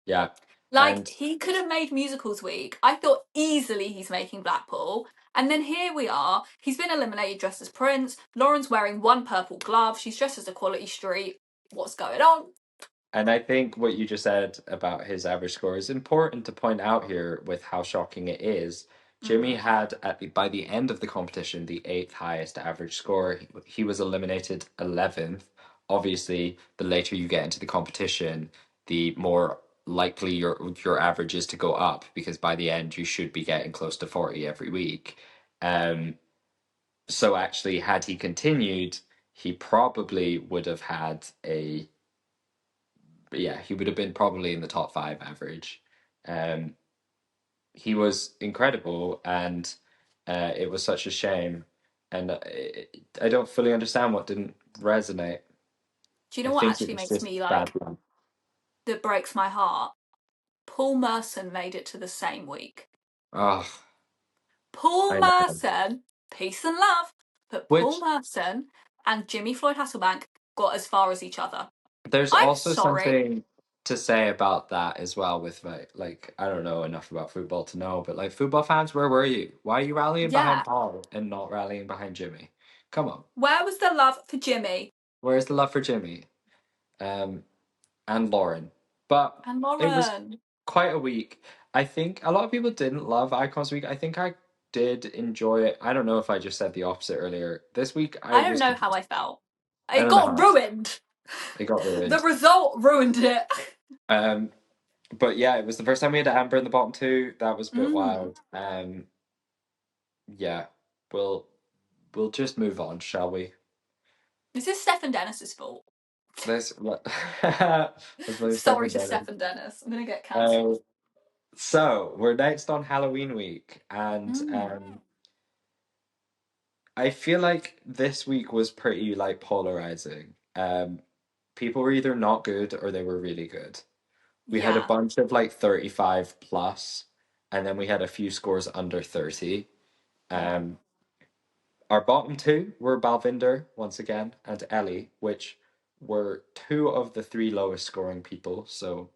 Yeah. Like And he could have made musicals week. I thought easily he's making Blackpool. And then here we are. He's been eliminated dressed as Prince. Lauren's wearing one purple glove. She's dressed as Equality Street. What's going on? I think what you just said about his average score is important to point out here with how shocking it is. Jimmy had by the end of the competition the 8th highest average score. He was eliminated 11th. Obviously, the later you get into the competition, the more likely your average is to go up because by the end you should be getting close to 40 every week. Um, so actually, had he continued, he probably would have had a yeah, he would have been probably in the top 5 average. Um, he was incredible, and it was such a shame. And I don't fully understand what didn't resonate. Do you I know what think it actually was makes just me bad like luck. that breaks my heart? Paul Merson made it to the same week. Oh, Paul I know. Merson, peace and love, but Paul Which Merson and Jimmy Floyd Hasselbank got as far as each other. there's I'm also sorry. something to say about that as well. With like I don't know enough about football to know, but like football fans, where were you? Why are you rallying behind Yeah. Paul and not rallying behind Jimmy? Come on, Where was the love for Jimmy? where's the love for Jimmy? Um, and Lauren. But And it was Lauren. quite a week. I think a lot of people didn't love Icons Week. I think I did enjoy it. I don't know if I just said the opposite earlier. This week I don't know how I felt. I It don't know got how ruined. it got The ruined. result ruined it. Um, but yeah, it was the first time we had Amber in the bottom two. That was a bit Mm. wild. Yeah, we'll we'll just move on, shall we? Is this Stefan Dennis's fault? Let's let's blame Sorry Stefan to Dennis. Stefan Dennis. I'm gonna get cancelled. Um, so we're next on Halloween week, and Mm. I feel like this week was pretty like polarizing. People were either not good or they were really good. We had a Yeah. bunch of like 35 plus, and then we had a few scores under 30. Yeah. Um, our bottom two were Balvinder once again and Ellie, which were two of the three lowest scoring people, so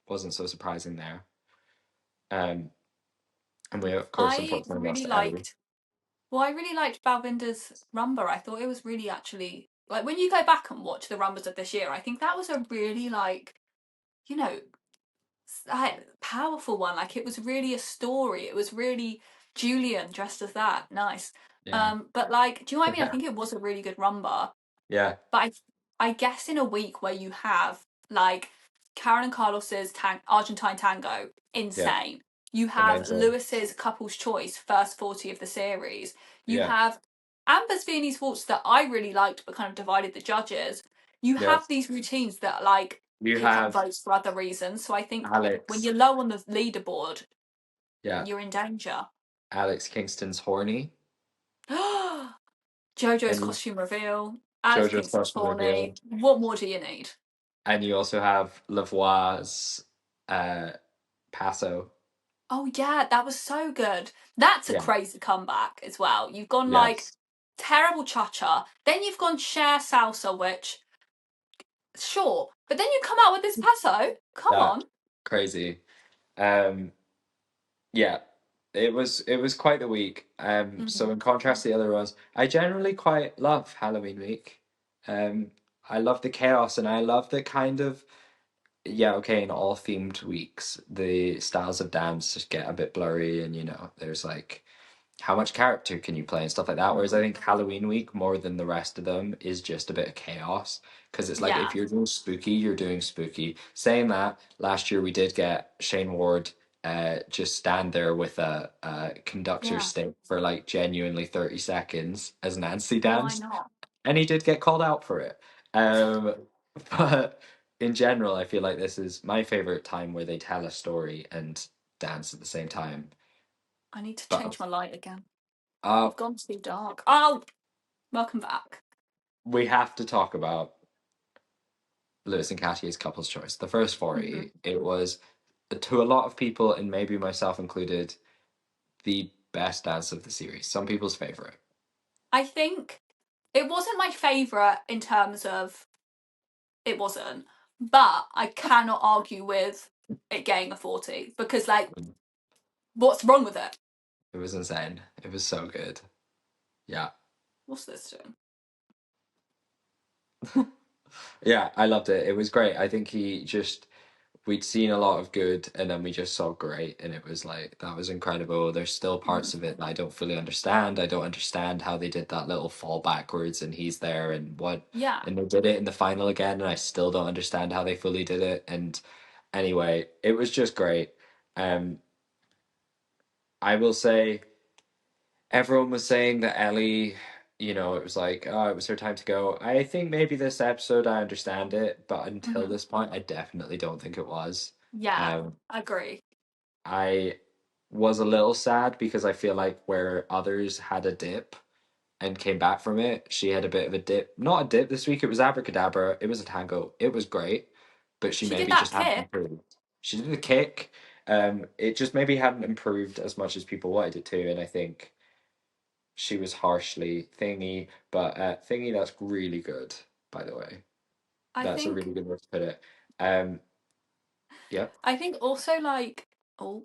wasn't so surprising there. Um, and we of course I unfortunately lost really to Ellie. liked Well, I really liked Balvinder's rumba. I thought it was really actually like when you go back and watch the rumbas of this year, I think that was a really like, you know, powerful one. Like it was really a story. It was really Julian dressed as that. Nice. Yeah. But like, do you know what I mean? I think it was a really good rumba. Yeah. But I guess in a week where you have like Karen and Carlos's Argentine tango, Yeah, insane. You have amazing. Lewis's couple's choice, first 40 of the series. You Yeah, have Amber's Viennese waltz that I really liked but kind of divided the judges. You yeah. have these routines that like You pick up have votes for other reasons. So I think when Alex. you're low on the leaderboard, Yeah, you're in danger. Alex Kingston's horny, Jojo's and costume reveal, Alex JoJo's Kingston's costume reveal, horny. What more do you need? and you also have Lavoie's uh, Paso. Oh yeah, that was so good. That's a Yeah. crazy comeback as well. You've gone like Yes. terrible cha-cha, then you've gone share salsa, which sure, but then you come out with this paso. Come That on. crazy. Um, yeah, it was quite the week. So Mhm. in contrast to the other ones, I generally quite love Halloween week. Um, I love the chaos and I love the kind of yeah, okay, in all themed weeks, the styles of dance just get a bit blurry and there's like how much character can you play and stuff like that. Whereas I Mhm. think Halloween week, more than the rest of them, is just a bit of chaos. Because it's like if Yeah. you're doing spooky, you're doing spooky. Saying that, last year we did get Shane Ward just stand there with a conductor Yeah. stick for like genuinely 30 seconds as Nancy Why danced. not? And he did get called out for it. Um, but in general, I feel like this is my favorite time where they tell a story and dance at the same time. I need to But change my light again. uh, You've gone too dark. Oh, welcome back. we have to talk about Lewis and Katya's couple's choice. The first Mhm. 40, it was, to a lot of people, and maybe myself included, the best dance of the series. Some people's favorite. I think it wasn't my favourite in terms of it wasn't, but I cannot argue with it getting a 40 because like what's wrong with it? It was insane. It was so good. Yeah. What's this doing? Yeah, I loved it. It was great. I think we'd seen a lot of good and then we just saw great and it was like that was incredible. There's still Mhm. parts of it that I don't fully understand. I don't understand how they did that little fall backwards and he's there Yeah. and they did it in the final again and I still don't understand how they fully did it. And anyway, it was just great. Um I will say everyone was saying that Ellie, it was like, oh, it was her time to go. I think maybe this episode I understand it, but until Mhm. this point, I definitely don't think it was. Yeah. Um, Agree. I was a little sad because I feel like where others had a dip and came back from it, she had a bit of a dip. Not a dip this week, it was abracadabra, it was a tango, it was great, but she She did maybe that just hadn't kick. improved. She did the kick. It just maybe hadn't improved as much as people wanted it to, and I think she was harshly thingy, but thingy that's really good, by the way. I That's a think really good way to put it. Um, yeah, I think also like oh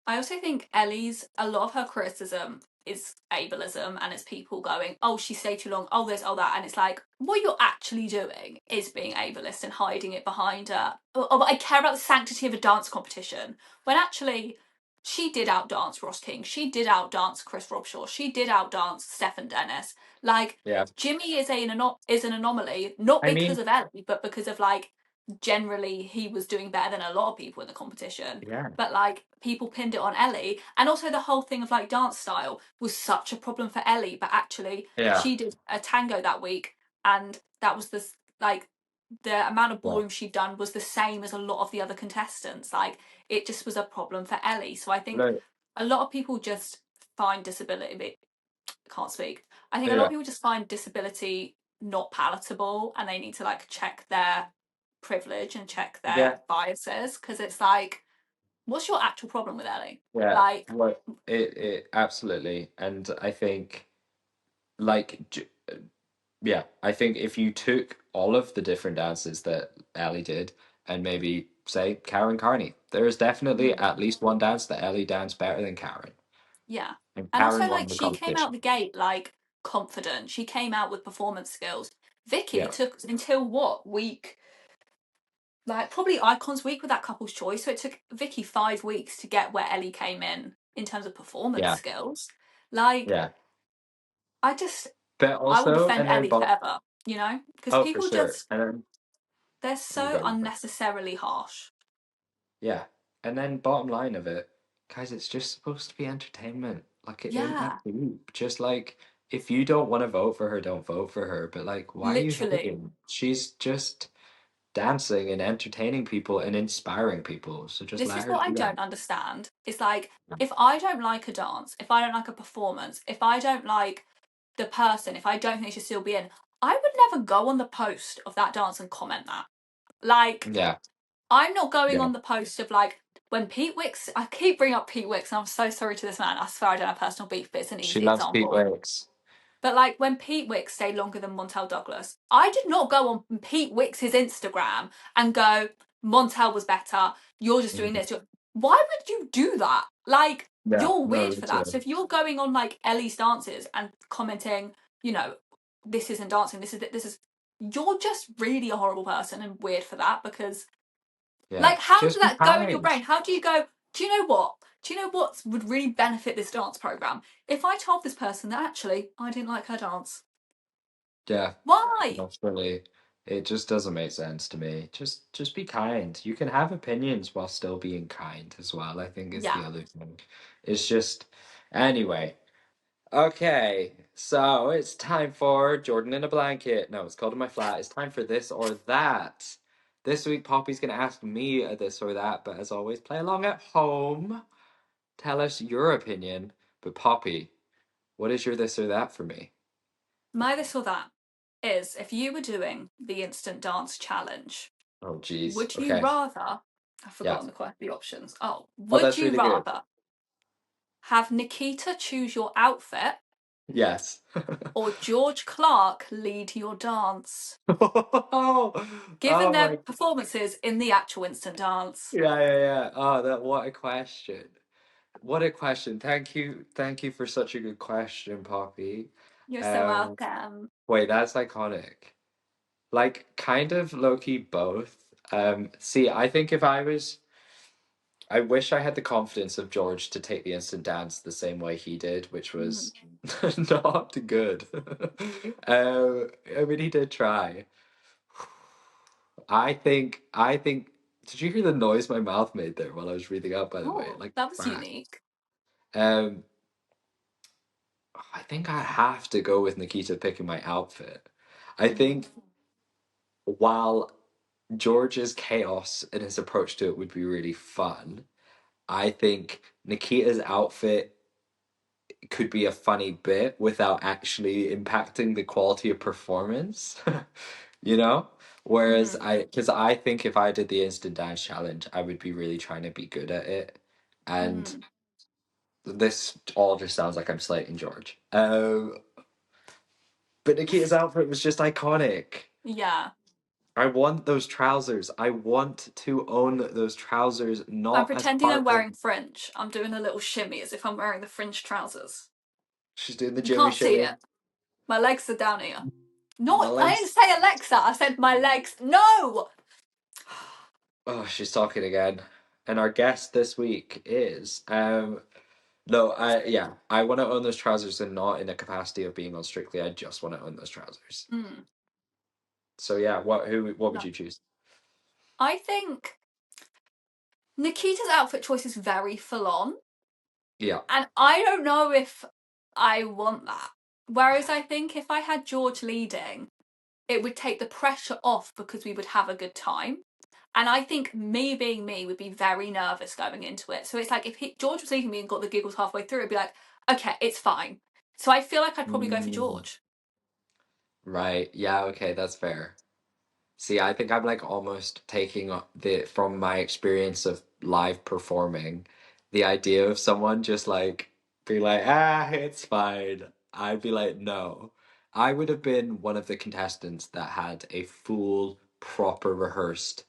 I also think Ellie's a lot of her criticism is ableism and it's people going, oh, she stayed too long, oh this, oh that, and it's like what you're actually doing is being ableist and hiding it behind but I care about the sanctity of a dance competition when actually she did outdance Ross King, she did outdance Chris Robshaw, she did outdance Stefan Dennis. Like yeah. Jimmy is an anomaly, not I because mean, of Ellie, but because of like generally he was doing better than a lot of people in the competition, yeah, but like people pinned it on Ellie. And also the whole thing of like dance style was such a problem for Ellie, but actually yeah, she did a tango that week and that was this like the amount of yeah. ballroom she'd done was the same as a lot of the other contestants. Like it just was a problem for Ellie. So I think No, a lot of people just find disability can't speak. I think a lot of yeah, people just find disability not palatable and they need to like check their privilege and check their yeah, biases because it's like what's your actual problem with Ellie? yeah. Like, What it absolutely, and I think like yeah, I think if you took all of the different dances that Ellie did and maybe say Karen Carney, there is definitely mhm, at least one dance that Ellie danced better than Karen, yeah. and And Karen also, won like, the she came out competition. the gate, like, confident. She came out with performance skills. Vicky Yeah, took until what week? Like, probably Icons Week with that couple's choice. So it took Vicky 5 weeks to get where Ellie came in terms of performance yeah, skills. Like, yeah. I just, But I will also, defend and then Ellie but forever. you know? Because Oh, for people sure. just, And then they're you so go. unnecessarily harsh. Yeah. And then bottom line of it, guys, it's just supposed to be entertainment. Like it ain't that Yeah, deep. Just like if you don't want to vote for her, don't vote for her. But like, why are you literally. hating? She's just dancing and entertaining people and inspiring people. So just This let is her what I do that. don't understand. It's like, if I don't like a dance, if I don't like a performance, if I don't like the person, if I don't think they should still be in, I would never go on the post of that dance and comment that. Like, Yeah. I'm not going Yeah. on the post of like, when Pete Wicks, I keep bringing up Pete Wicks, and I'm so sorry to this man. I swear I don't have personal beef, but it's an She easy loves Pete example. Wicks. But like when Pete Wicks stayed longer than Montel Douglas, I did not go on Pete Wicks's Instagram and go, Montel was better. You're just doing Mhm. this. Why would you do that? Like, Yeah. you're No, weird me for that. So too. if you're going on like Ellie's dances and commenting, you know, this isn't dancing, this is, you're just really a horrible person and weird for that, because Yeah. like, how did Just be that go in your kind. brain? How do you go, do you know what? Do you know what would really benefit this dance program? If I told this person that actually I didn't like her dance. Yeah. Why? That's really, it just doesn't make sense to me. Just be kind. You can have opinions while still being kind as well, I think is Yeah. the other thing. It's just anyway. Okay, so it's time for Jordan in a blanket. No, it's cold in my flat. It's time for this or that. This week Poppy's gonna ask me a this or that, but as always, play along at home. Tell us your opinion. But Poppy, what is your this or that for me? My this or that is, if you were doing the instant dance challenge, Oh, geez. would you Okay. rather, I've Yeah. forgotten the options. Oh, Oh, would that's you really good. rather have Nikita choose your outfit Yes. or George Clark lead your dance? Oh, Given oh their my. performances in the actual instant dance. Yeah, yeah, yeah. Oh, that what a question. What a question. Thank you for such a good question, Poppy. You're so Um, welcome. wait, that's iconic. Like, kind of low-key both. See, I think if I was, I wish I had the confidence of George to take the instant dance the same way he did, which Mm. was not good. I mean, he did try. I think, did you hear the noise my mouth made there while I was reading out, by the way? Oh, Like, that was bah. unique. Um, I think I have to go with Nikita picking my outfit. I Mm. think while George's chaos and his approach to it would be really fun, I think Nikita's outfit could be a funny bit without actually impacting the quality of performance, you know? Whereas Mm. because I think if I did the instant dance challenge, I would be really trying to be good at it. And Mm. this all just sounds like I'm slating George. But Nikita's outfit was just iconic. Yeah. I want those trousers. I want to own those trousers, I'm not as pretending I'm part of. wearing fringe. I'm doing a little shimmy as if I'm wearing the fringe trousers. She's doing the You Jimmy can't see shimmy. it. My legs are down here. My Not, I didn't legs. say Alexa, I said my legs. No! Oh, she's talking again. And our guest this week is no, I want to own those trousers and not in a capacity of being on Strictly. I just want to own those trousers. Mm, So yeah, what would no. you choose? I think Nikita's outfit choice is very full on, Yeah. and I don't know if I want that. Whereas I think if I had George leading, it would take the pressure off because we would have a good time. And I think me being me would be very nervous going into it. So it's like if George was leading me and got the giggles halfway through, it'd be like, okay, it's fine. So I feel like I'd probably go for Mm, George. right. Yeah, okay, that's fair. See, I think I'm like almost taking the from my experience of live performing, the idea of someone just like be like, ah, it's fine. I'd be like, no. I would have been one of the contestants that had a full, proper rehearsed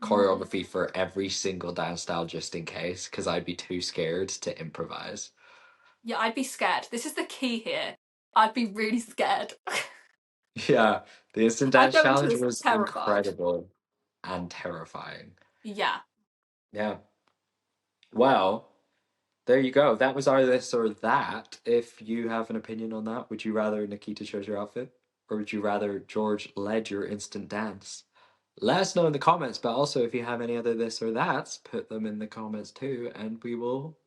Mm. choreography for every single dance style just in case, because I'd be too scared to improvise. Yeah, I'd be scared. This is the key here. I'd be really scared. Yeah, the instant I'd dance go into challenge this was terrified. incredible and terrifying. Yeah. Yeah. Well, there you go. That was our this or that. If you have an opinion on that, would you rather Nikita chose your outfit? or would you rather George led your instant dance? Let us know in the comments, but also if you have any other this or that's, put them in the comments too, and we will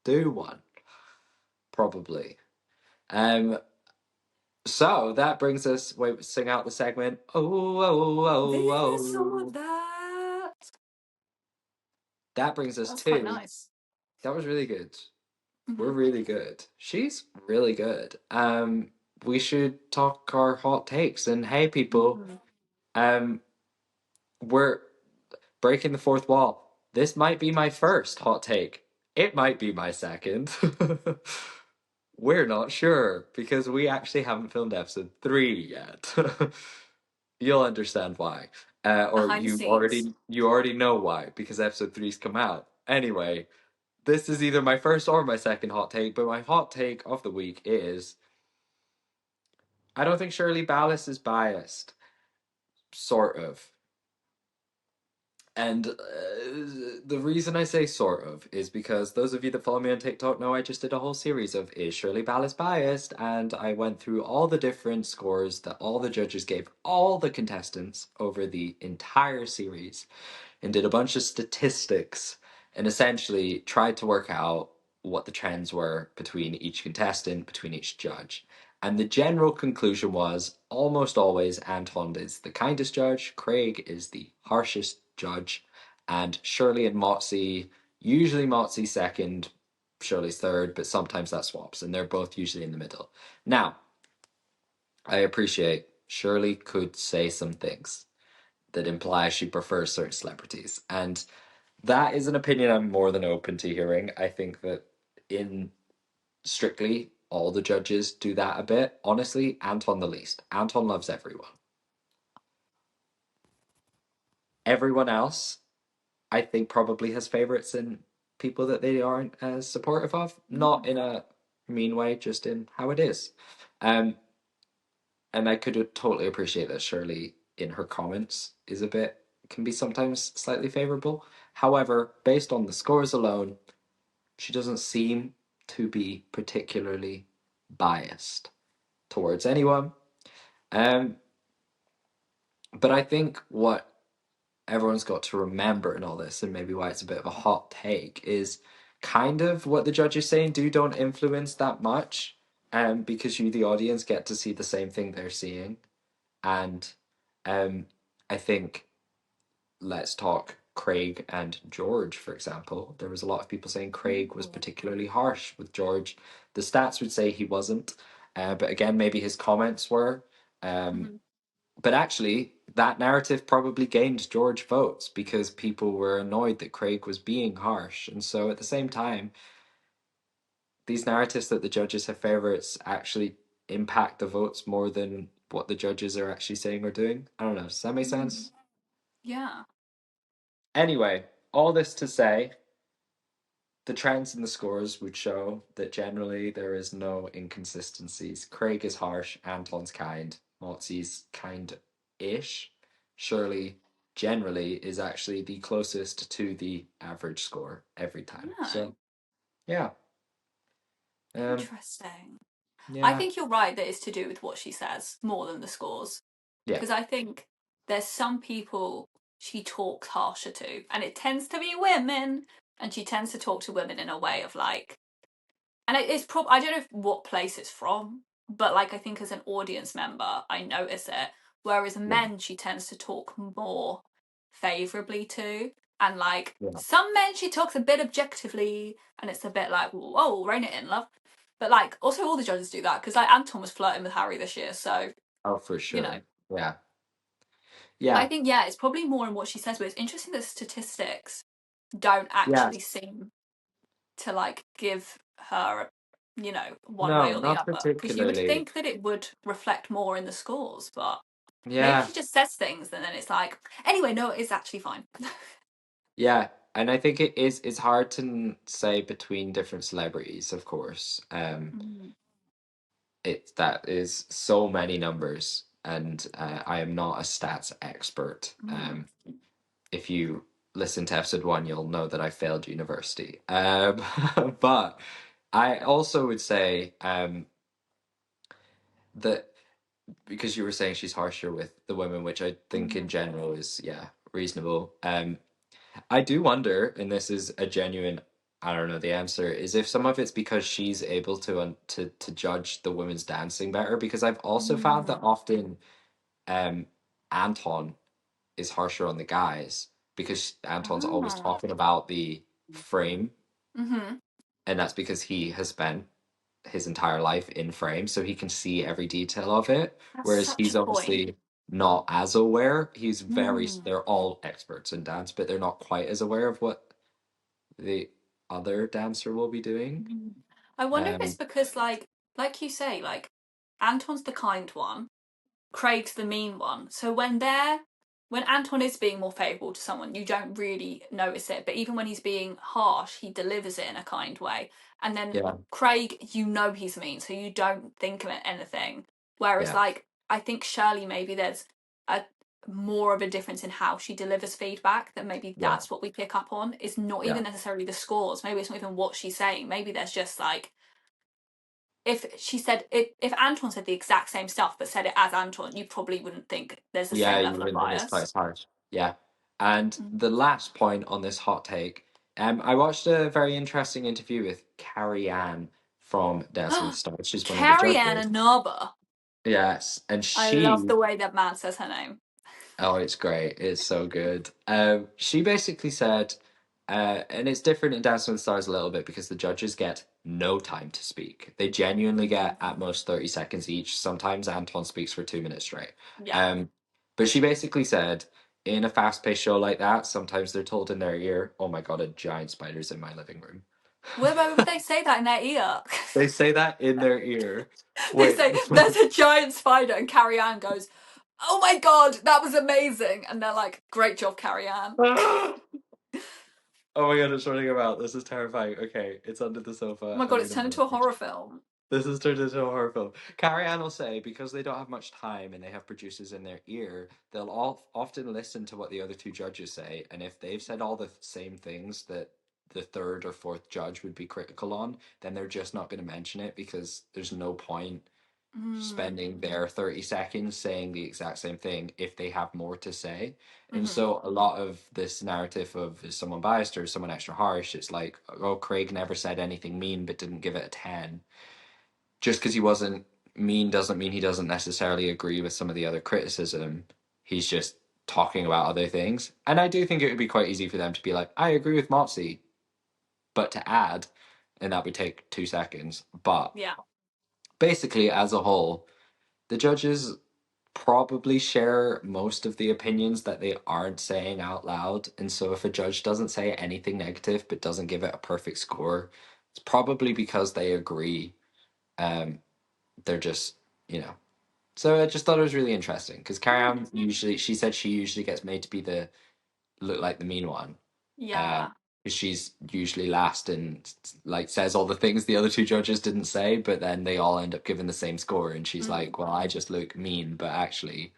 do one. Probably. So that brings us, wait, sing out the segment. Oh, oh, oh, This or oh. that. That brings us That's quite to, nice. that was really good. We're Mm-hmm. really good. She's really good. We should talk our hot takes, and hey people, Mm-hmm. we're breaking the fourth wall. This might be my first hot take. It might be my second. We're not sure because we actually haven't filmed episode 3 yet. You'll understand why. Or Behind the scenes. you already know why because episode 3's come out. Anyway, this is either my first or my second hot take, but my hot take of the week is I don't think Shirley Ballas is biased. Sort of. And the reason I say sort of is because those of you that follow me on TikTok know I just did a whole series of Is Shirley Ballas Biased? And I went through all the different scores that all the judges gave all the contestants over the entire series and did a bunch of statistics and essentially tried to work out what the trends were between each contestant, between each judge. And the general conclusion was almost always Anton is the kindest judge, Craig is the harshest judge, and Shirley and Motzi, usually Motzi second, Shirley's third, but sometimes that swaps, and they're both usually in the middle. Now, I appreciate Shirley could say some things that imply she prefers certain celebrities, and that is an opinion I'm more than open to hearing. I think that in Strictly, all the judges do that a bit. Honestly, Anton the least. Anton loves everyone. Everyone else, I think, probably has favorites in people that they aren't as supportive of. Not in a mean way, just in how it is. Um, and I could totally appreciate that Shirley, in her comments, is a bit, can be sometimes slightly favorable. However, based on the scores alone, she doesn't seem to be particularly biased towards anyone. Um, but I think what everyone's got to remember in all this, and maybe why it's a bit of a hot take, is kind of what the judge is saying don't influence that much, because you, the audience, get to see the same thing they're seeing. And I think let's talk Craig and George, for example. There was a lot of people saying Craig was particularly harsh with George. The stats would say he wasn't, but again, maybe his comments were. Mm-hmm. But actually, that narrative probably gained George votes because people were annoyed that Craig was being harsh. And so at the same time, these narratives that the judges have favorites actually impact the votes more than what the judges are actually saying or doing. I don't know. Does that make sense? Yeah. Anyway, all this to say, the trends in the scores would show that generally there is no inconsistencies. Craig is harsh, Anton's kind, Motzi's kind-ish. Shirley generally is actually the closest to the average score every time. No. So yeah. Interesting. I Yeah. think you're right that it's to do with what she says more than the scores. Yeah. Because I think there's some people she talks harsher to, and it tends to be women, and she tends to talk to women in a way of like, and it's probably, I don't know what place it's from, but like I think as an audience member, I notice it. Whereas Yeah. men, she tends to talk more favourably to, and like Yeah. some men, she talks a bit objectively, and it's a bit like, whoa, rein it in, love. But like, also all the judges do that because like Anton was flirting with Harry this year, so Oh, for you know. sure. Yeah. But I Yeah. think yeah, it's probably more in what she says. But it's interesting that statistics don't actually Yes. seem to like give her, one way No, or the not other. Because you would particularly. think that it would reflect more in the scores, but maybe Yeah. she just says things and then it's like, anyway, no, it's actually fine. Yeah, and I think it's hard to say between different celebrities, of course. Mm, That is so many numbers, and I am not a stats expert. mm, If you listen to episode 1, you'll know that I failed university. But I also would say that because you were saying she's harsher with the women, which I think in general is, yeah, reasonable. I do wonder, and this is a genuine, I don't know the answer, is if some of it's because she's able to judge the women's dancing better. Because I've also found that often um Anton is harsher on the guys because Anton's always Oh. talking about the frame, Mm-hmm. and that's because he has spent his entire life in frame, so he can see every detail of it. That's Whereas such he's a point. obviously not as aware. He's very, Mm. they're all experts in dance, but they're not quite as aware of what the other dancer will be doing. Mm. I wonder if it's Um, because, like you say, like Anton's the kind one, Craig's the mean one. So when Anton is being more favourable to someone, you don't really notice it. But even when he's being harsh, he delivers it in a kind way. And then yeah, Craig, you know he's mean, so you don't think of anything. Whereas, yeah, like, I think Shirley, maybe there's a more of a difference in how she delivers feedback, that maybe yeah, that's what we pick up on. It's not yeah, even necessarily the scores. Maybe it's not even what she's saying. Maybe there's just like, if Anton said the exact same stuff but said it as Anton, you probably wouldn't think there's the yeah. same You level of wouldn't think it's quite bias. as harsh. Yeah. And Mm. the last point on this hot take, I watched a very interesting interview with Carrie Ann from Dancing with the Stars. She's one of the Carrie Ann judges. Anaba. Yes, and I love she, the way that man says her name. oh, it's great. It's so good. She basically said, and it's different in Dancing with the Stars a little bit because the judges get no time to speak. They genuinely get at most 30 seconds each. Sometimes Anton speaks for 2 minutes straight. Yeah. Um, but she basically said, in a fast-paced show like that, sometimes they're told in their ear, "Oh my God, a giant spider's in my living room." Why would they say that in their ear? They say that in their ear. They Wait. say, there's a giant spider, and Carrie Ann goes, oh my god, that was amazing. And they're like, great job, Carrie Ann. Oh my God, it's running about. This is terrifying. Okay, it's under the Oh sofa. my I'm god, it's gonna turned move into a it. horror film. This has turned into a horror film. Carrie Ann will say because they don't have much time and they have producers in their ear, they'll all often listen to what the other two judges say, and if they've said all the same things that the third or fourth judge would be critical on, then they're just not going to mention it because there's no point Mm. spending their 30 seconds saying the exact same thing if they have more to say. And Mm-hmm. so a lot of this narrative of is someone biased or is someone extra harsh, it's like, oh, Craig never said anything mean but didn't give it a 10. Just because he wasn't mean doesn't mean he doesn't necessarily agree with some of the other criticism. He's just talking about other things. And I do think it would be quite easy for them to be like, I agree with Motzi, but to add, and that would take 2 seconds. But Yeah. basically, as a whole, the judges probably share most of the opinions that they aren't saying out loud. And so if a judge doesn't say anything negative but doesn't give it a perfect score, it's probably because they agree. Um, they're just, you know. So I just thought it was really interesting because Mm. Carrie usually, she said she usually gets made to be the look like the mean one. Yeah. Because she's usually last and like says all the things the other two judges didn't say, but then they all end up giving the same score, and she's Mm. like, "Well, I just look mean, but actually,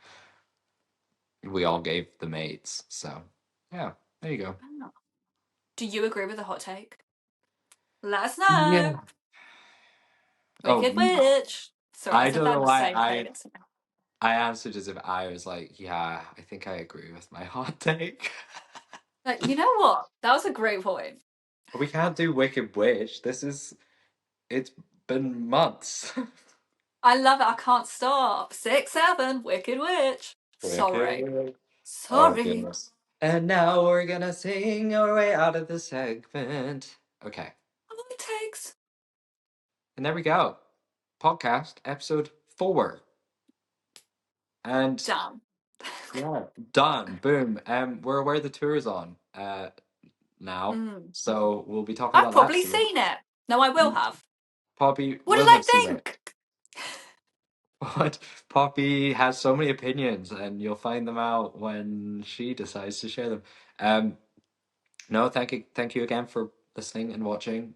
we all gave the mates." So yeah, there you go. Oh. Do you agree with the hot take? Let us know. Yeah. Wicked Oh, Witch. Sorry, I I said don't that know in the why same cadence. I answered as if I was like, yeah, I think I agree with my hot take. Like, you know what? That was a great point. We can't do Wicked Witch. It's been months. I love it. I can't stop. 6, 7, Wicked Witch. Wicked Sorry. Witch. Oh, Sorry. goodness. And now we're gonna sing our way out of the segment. Okay. All it takes. And there we go. Podcast episode 4. And Done. yeah, done. Boom. We're aware the tour is on now. Mm. So we'll be talking I've about that probably soon. seen it. No, I will have. Poppy What did will I have seen it. think? But Poppy has so many opinions, and you'll find them out when she decides to share them. Um, no, thank you again for listening and watching.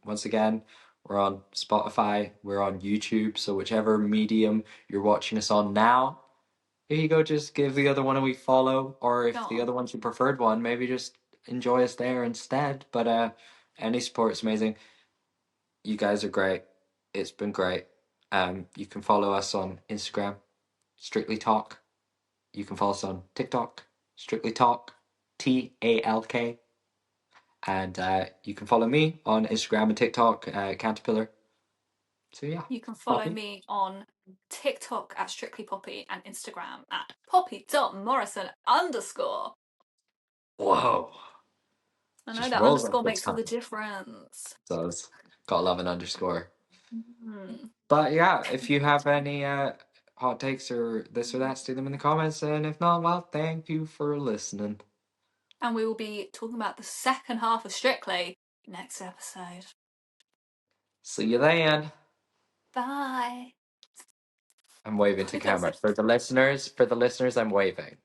Once again, we're on Spotify, we're on YouTube, so whichever medium you're watching us on now, here you go. Just give the other one a wee follow, or if the Oh, other one's your preferred one, maybe just enjoy us there instead. But any support is amazing. You guys are great. It's been great. You can follow us on Instagram Strictlytalk. You can follow us on TikTok, Strictlytalk, TALK. And you can follow me on Instagram and TikTok, Caterpillar. So yeah. You can follow me on TikTok at StrictlyPoppy and Instagram at poppy.morrison_. Whoa. I know that underscore makes all the difference. It does. Gotta love an underscore. Mm. But yeah, if you have any hot takes or this or that, stay them in the comments. And if not, well, thank you for listening. And we will be talking about the second half of Strictly next episode. See you then. Bye. I'm waving to camera. For the listeners, I'm waving.